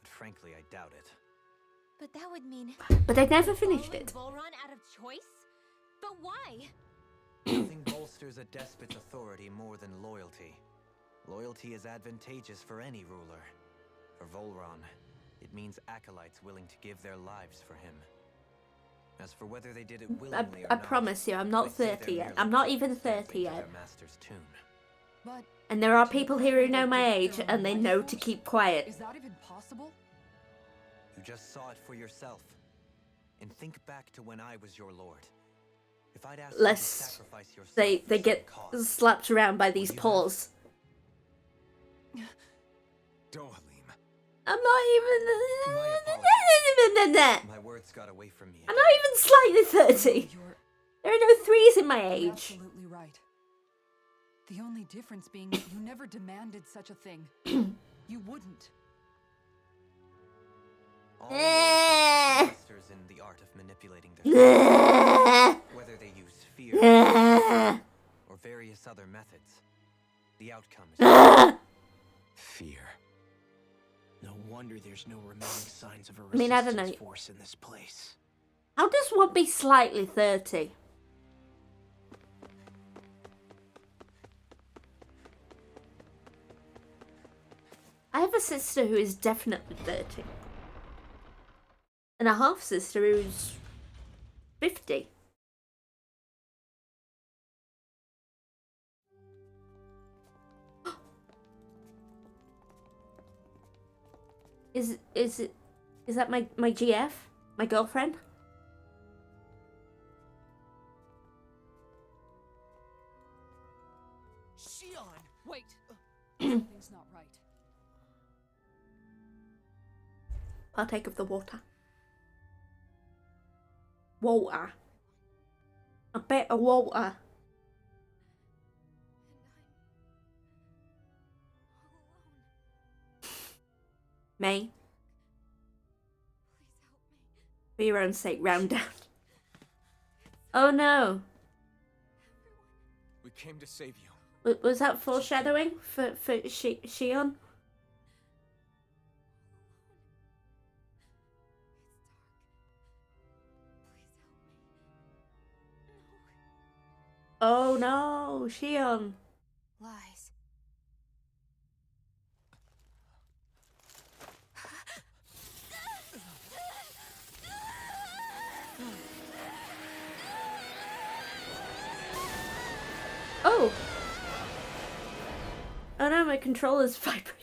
But frankly, I doubt it. But that would mean But I never finished following it. Volron out of choice? But why? Nothing bolsters a despot's authority more than loyalty. Loyalty is advantageous for any ruler. For Volron, it means acolytes willing to give their lives for him. As for whether they did it willingly or I not, promise you, I'm I not say 30 they're yet. merely I'm not even dancing 30 to yet. their master's tune. But And there are people here who know my age, and they know to keep quiet. is that even possible? You just saw it for yourself. And think back to when I was your lord. If I'd asked you to Lest sacrifice yourself they for some get cause, slapped around by these you have? paws. Dohalim. I'm not My even... my words got away from me. I'm not even slightly 30. You're There are no threes in my age. absolutely right. The only difference being that you never demanded such a thing. You wouldn't. All Eh. lords are masters in the art of manipulating their whether they use fear or various other methods. The outcome is Fear. No wonder there's no remaining signs of a I mean, I don't resistance know. force in this place. How does one be slightly 30? I have a sister who is definitely 30. And a half sister who's 50. Is that my GF? My girlfriend? Shion! Wait. Something's not right. Partake of the water. Water. A bit of water. May. For your own sake, round down. Oh no. We came to save you. Was that foreshadowing for Shion? Oh no, Shion. Lies. Oh. Oh no, my controller's vibrating.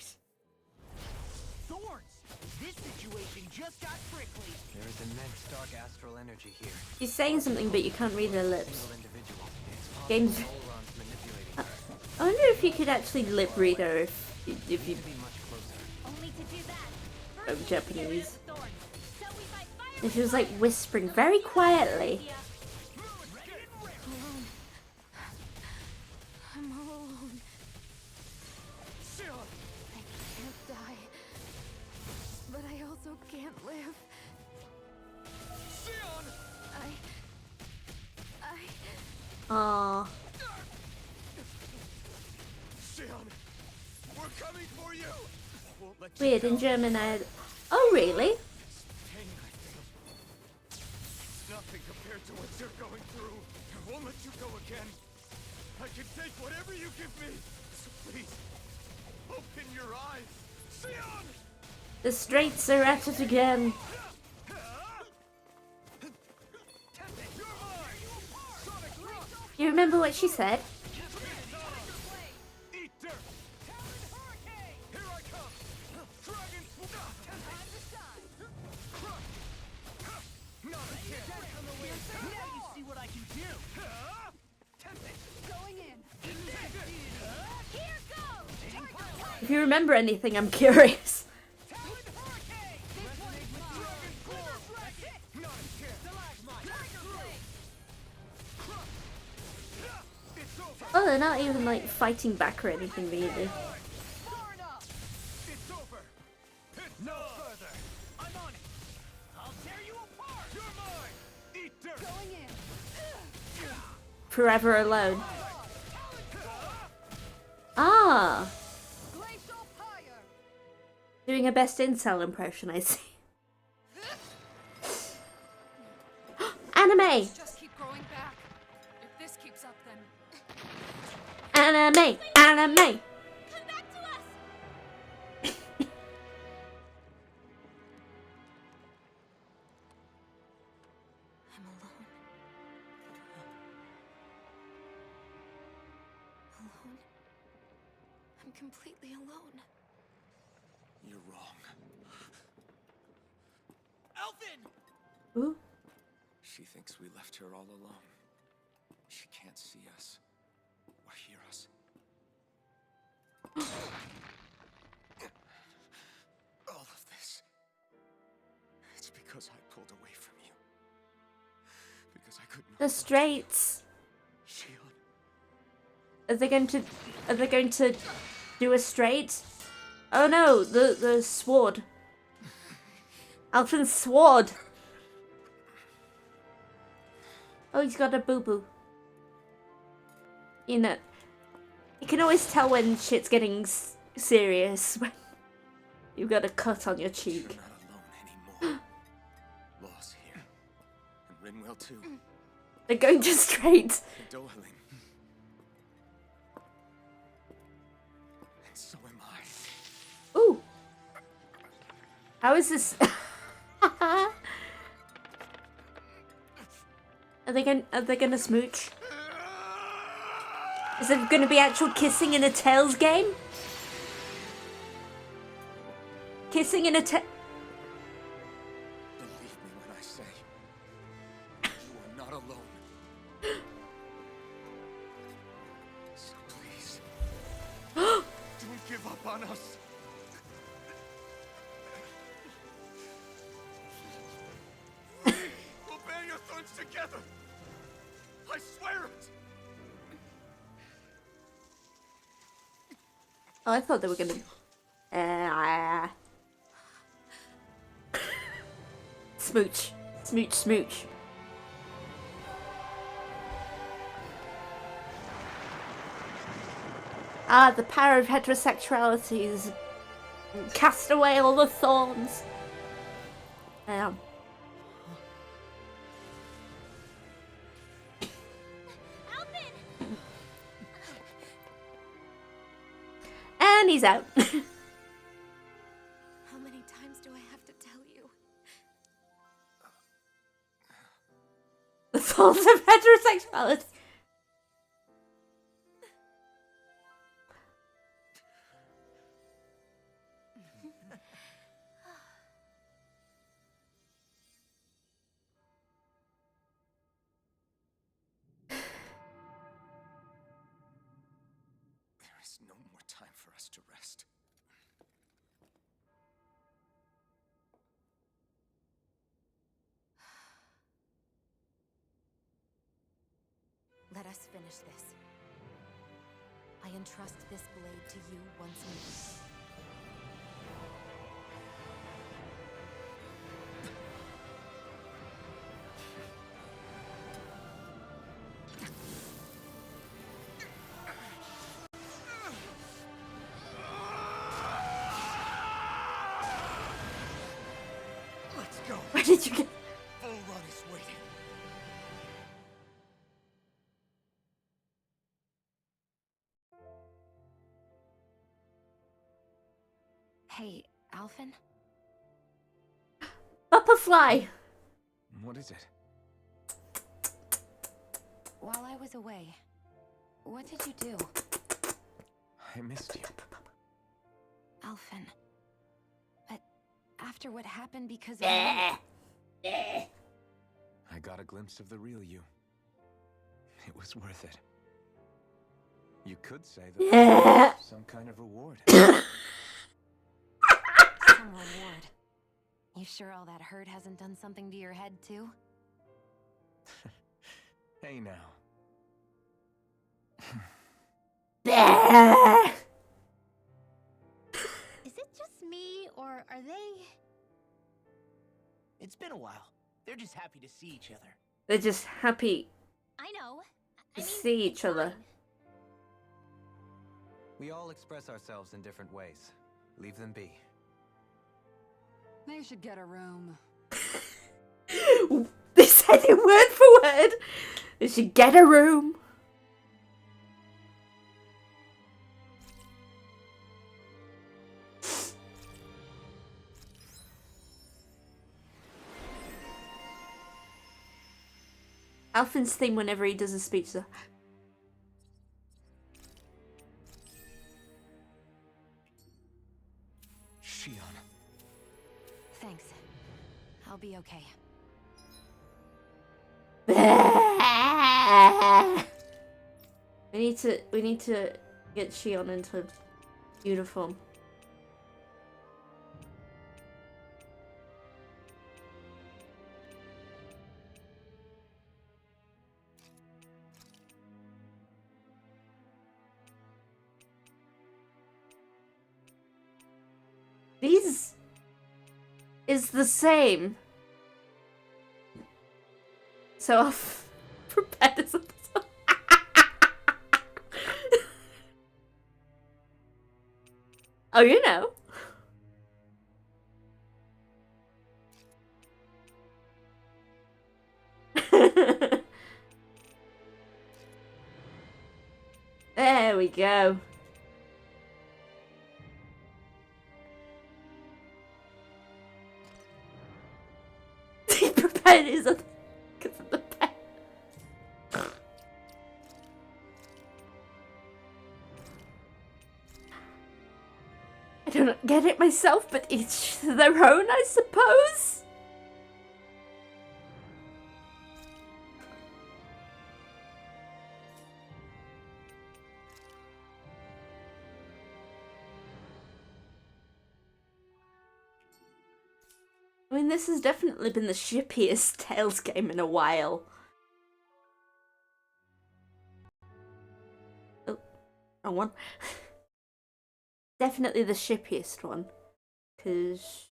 Thorns! This situation just got prickly. there is immense dark astral energy here. She's saying something, but you can't read her lips. Single individual. It's possible Games- Volron's manipulating her. I wonder if you could actually lip read her if you Need to be much closer. Only to do that. Oh, First, Japanese. get rid of the thorns. So we fight fire And she was like whispering very quietly. alone. I'm all alone. I can't die. But I also can't live. Aww. We're coming for you! Won't let you Weird, in down. German Oh really? Pain I feel. It's nothing compared to what you're going through. I won't let you go again. I can take whatever you give me. So please, Open your eyes! Sion! The Straits are at it again. You remember what she said? Eat dirt! Here I come! Dragon Not a chance! Now you see what I can do. Going in. If you remember anything, I'm curious. Oh, they're not even like fighting back or anything, really. It's over! No further! I'm on it. I'll tear you apart. You're mine! Eat dirt! Going in. Forever alone. Ah, Glacial fire. doing a best incel impression, I see. Anime! Just keep growing back. If this keeps up, then Anime! Anime! Come back to us! I'm alone. Alone? I'm completely alone. You're wrong. Elfin! Ooh. She thinks we left her all alone. She can't see us or hear us. All of this. It's because I pulled away from you. Because I couldn't. The Straits. Shion. Are they going to do a straight? Oh no, the sword. Alfred's sword. Oh, he's got a boo-boo. You know, you can always tell when shit's getting serious when you've got a cut on your You're cheek. not alone anymore. Law's here. And Rinwell too. They're going to straight. And Dohaling. And so am I. Ooh. How is this? Are they gonna smooch? Is there gonna be actual kissing in a Tails game? Kissing in a Believe me when I say you are not alone. So please, don't give up on us. We'll bear your thorns together. I swear it. Oh, I thought they were gonna. Smooch, smooch, smooch. Ah, the power of heterosexuality is cast away all the thorns. Alvin! And he's out. How many times do I have to tell you? The thorns of heterosexuality. There is no more time for us to rest. Let us finish this. I entrust this blade to you once more. Let's go. Where did you get? Bull Run is waiting. Hey, Alphen? Butterfly! What is it? While I was away, what did you do? I missed you. Alphen. But after what happened because of me, I got a glimpse of the real you. It was worth it. You could say that some kind of reward. some reward. You sure all that hurt hasn't done something to your head, too? Hey now. Is it just me, or are they... It's been a while. They're just happy to see each other. They're just happy I know. to see each other. We all express ourselves in different ways. Leave them be. They should get a room. They said it word for word. They should get a room. Alphen's theme whenever he does a speech. So Shion. Thanks. I'll be okay. we need to get Shion into uniform. These is the same. So I've prepared this episode. Oh, you know. There we go. He prepared his other because of the pen. I don't get it myself, but each to their own, I suppose. I mean, this has definitely been the shippiest Tales game in a while. Oh, wrong one. Definitely the shippiest one. Cause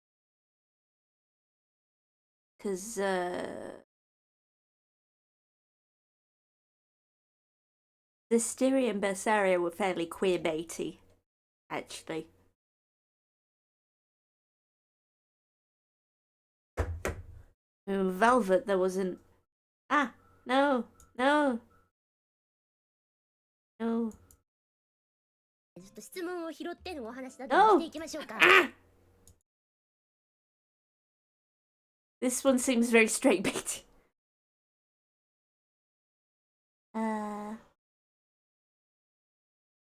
Zestiria and Berseria were fairly queerbaity, actually. In Velvet, there wasn't. Ah, no, no, no. ちょっと質問を拾ってのお話だ No. としていきましょうか。 Ah! This one seems very straight baity.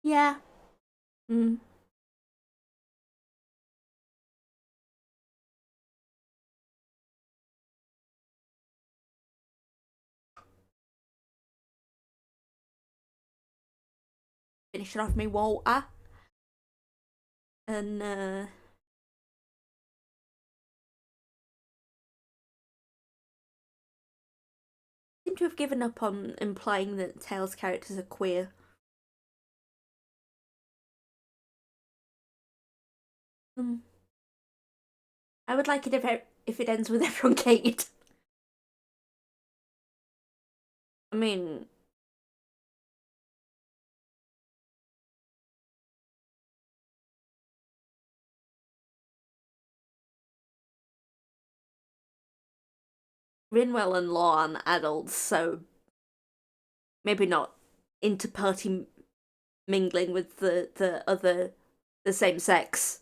Yeah. Hmm. Finishing off me water. And seem to have given up on implying that Tails' characters are queer. I would like it if it ends with everyone getting it. I mean, Rinwell and Law aren't adults, so maybe not inter-party mingling with the same sex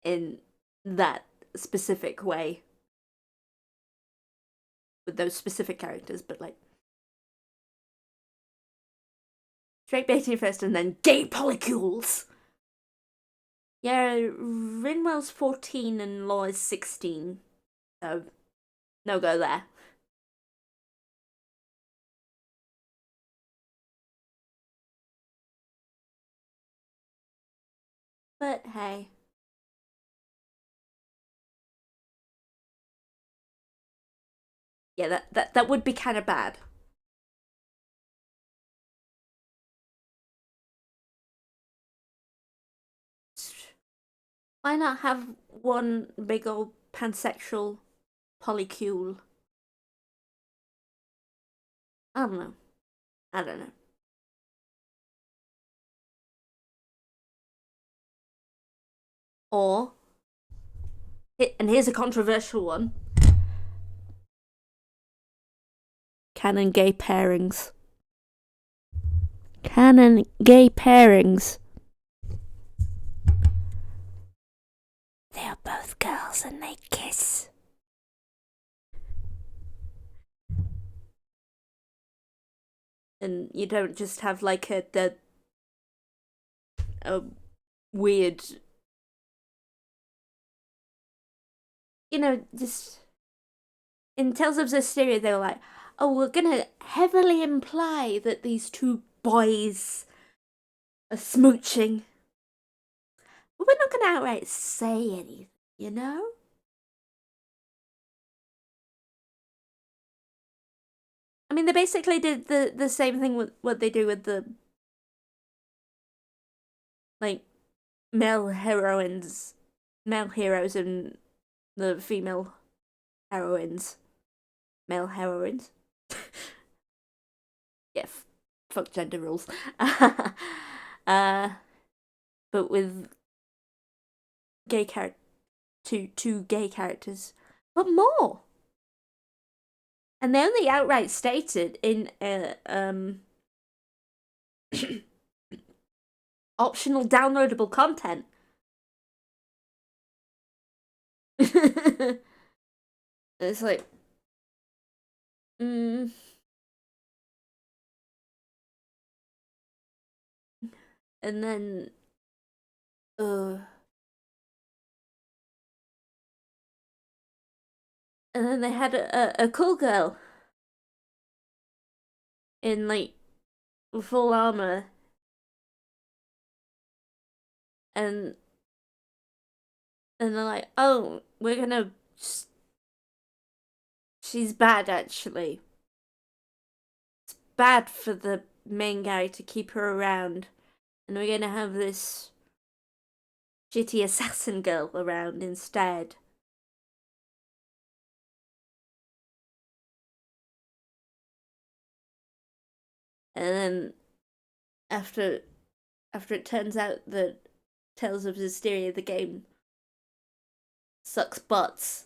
in that specific way with those specific characters, but like straight baiting first and then gay polycules. Yeah, Rinwell's 14 and Law is 16, so no go there. But hey. Yeah, that would be kind of bad. Why not have one big old pansexual polycule? I don't know. I don't know. Or, and here's a controversial one. Canon gay pairings. Canon gay pairings. They are both girls and they kiss. And you don't just have like a weird, just in Tales of Zestiria they were like, oh, we're gonna heavily imply that these two boys are smooching. But we're not gonna outright say anything, you know? I mean, they basically did the same thing with what they do with the, like, male heroes and the female heroines. Male heroines. Yeah, fuck gender rules. But with gay two gay characters, but more. And they only outright stated in optional downloadable content. It's like, and then, and then they had a cool girl in like full armor, and they're like, oh, we're gonna. She's bad, actually. It's bad for the main guy to keep her around, and we're gonna have this shitty assassin girl around instead. And then after it turns out that Tales of Zestiria, the game, sucks butts,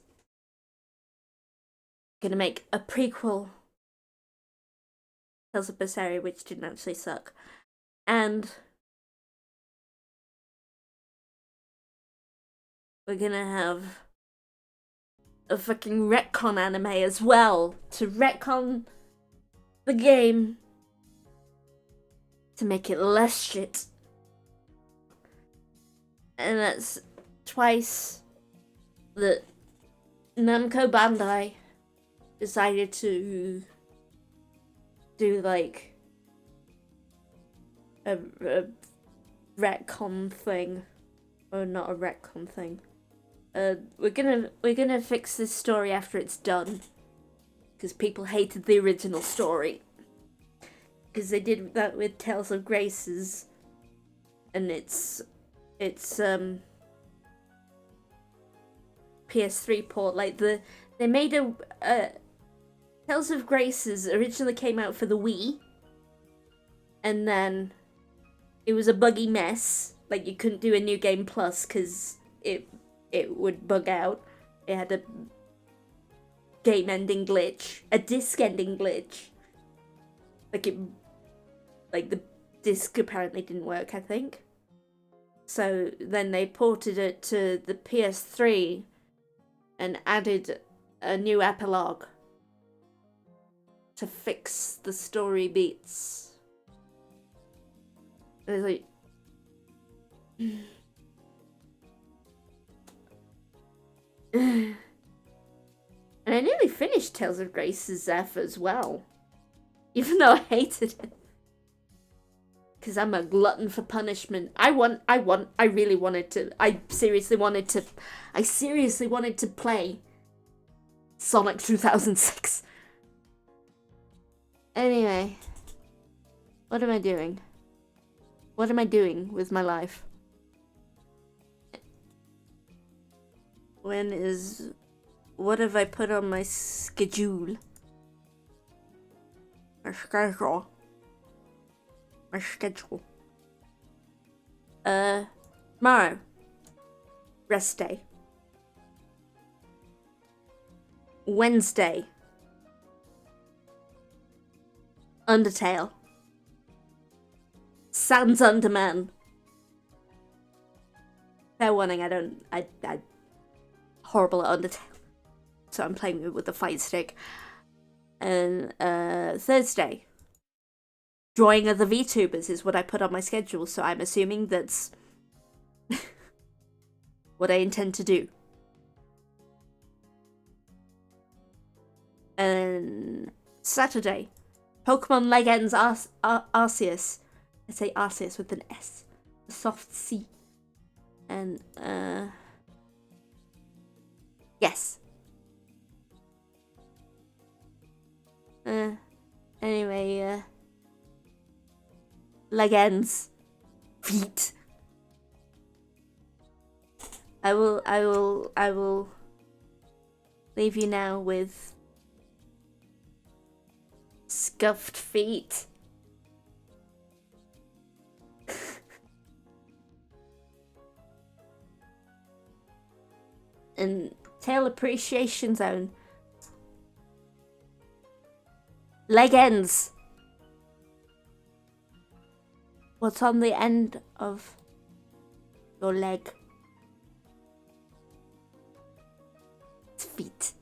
gonna make a prequel, Tales of Berseria, which didn't actually suck, and we're gonna have a fucking retcon anime as well to retcon the game to make it less shit. And that's twice that Namco Bandai decided to do like a retcon thing, or not a retcon thing. We're gonna fix this story after it's done, because people hated the original story. Because they did that with Tales of Graces, and it's PS3 port. Like they made a Tales of Graces originally came out for the Wii, and then it was a buggy mess. Like you couldn't do a New Game Plus because it would bug out. It had a game ending glitch, a disc ending glitch. Like the disc apparently didn't work, I think. So then they ported it to the PS3 and added a new epilogue to fix the story beats. It's like... And I nearly finished Tales of Grace's F as well. Even though I hated it. Because I'm a glutton for punishment. I seriously wanted to play Sonic 2006. Anyway. What am I doing? What am I doing with my life? What have I put on my schedule? My schedule. Tomorrow. Rest day. Wednesday. Undertale. Sans Underman. Fair warning, I horrible at Undertale. So I'm playing it with the fight stick. And Thursday. Drawing of the VTubers is what I put on my schedule, so I'm assuming that's what I intend to do. And Saturday. Pokemon Legends Arceus. I say Arceus with an S. A soft C. And, yes. Anyway, Legends. Feet. I will leave you now with Scuffed Feet. And Tail Appreciation Zone. Leg ends. What's on the end of your leg? It's feet.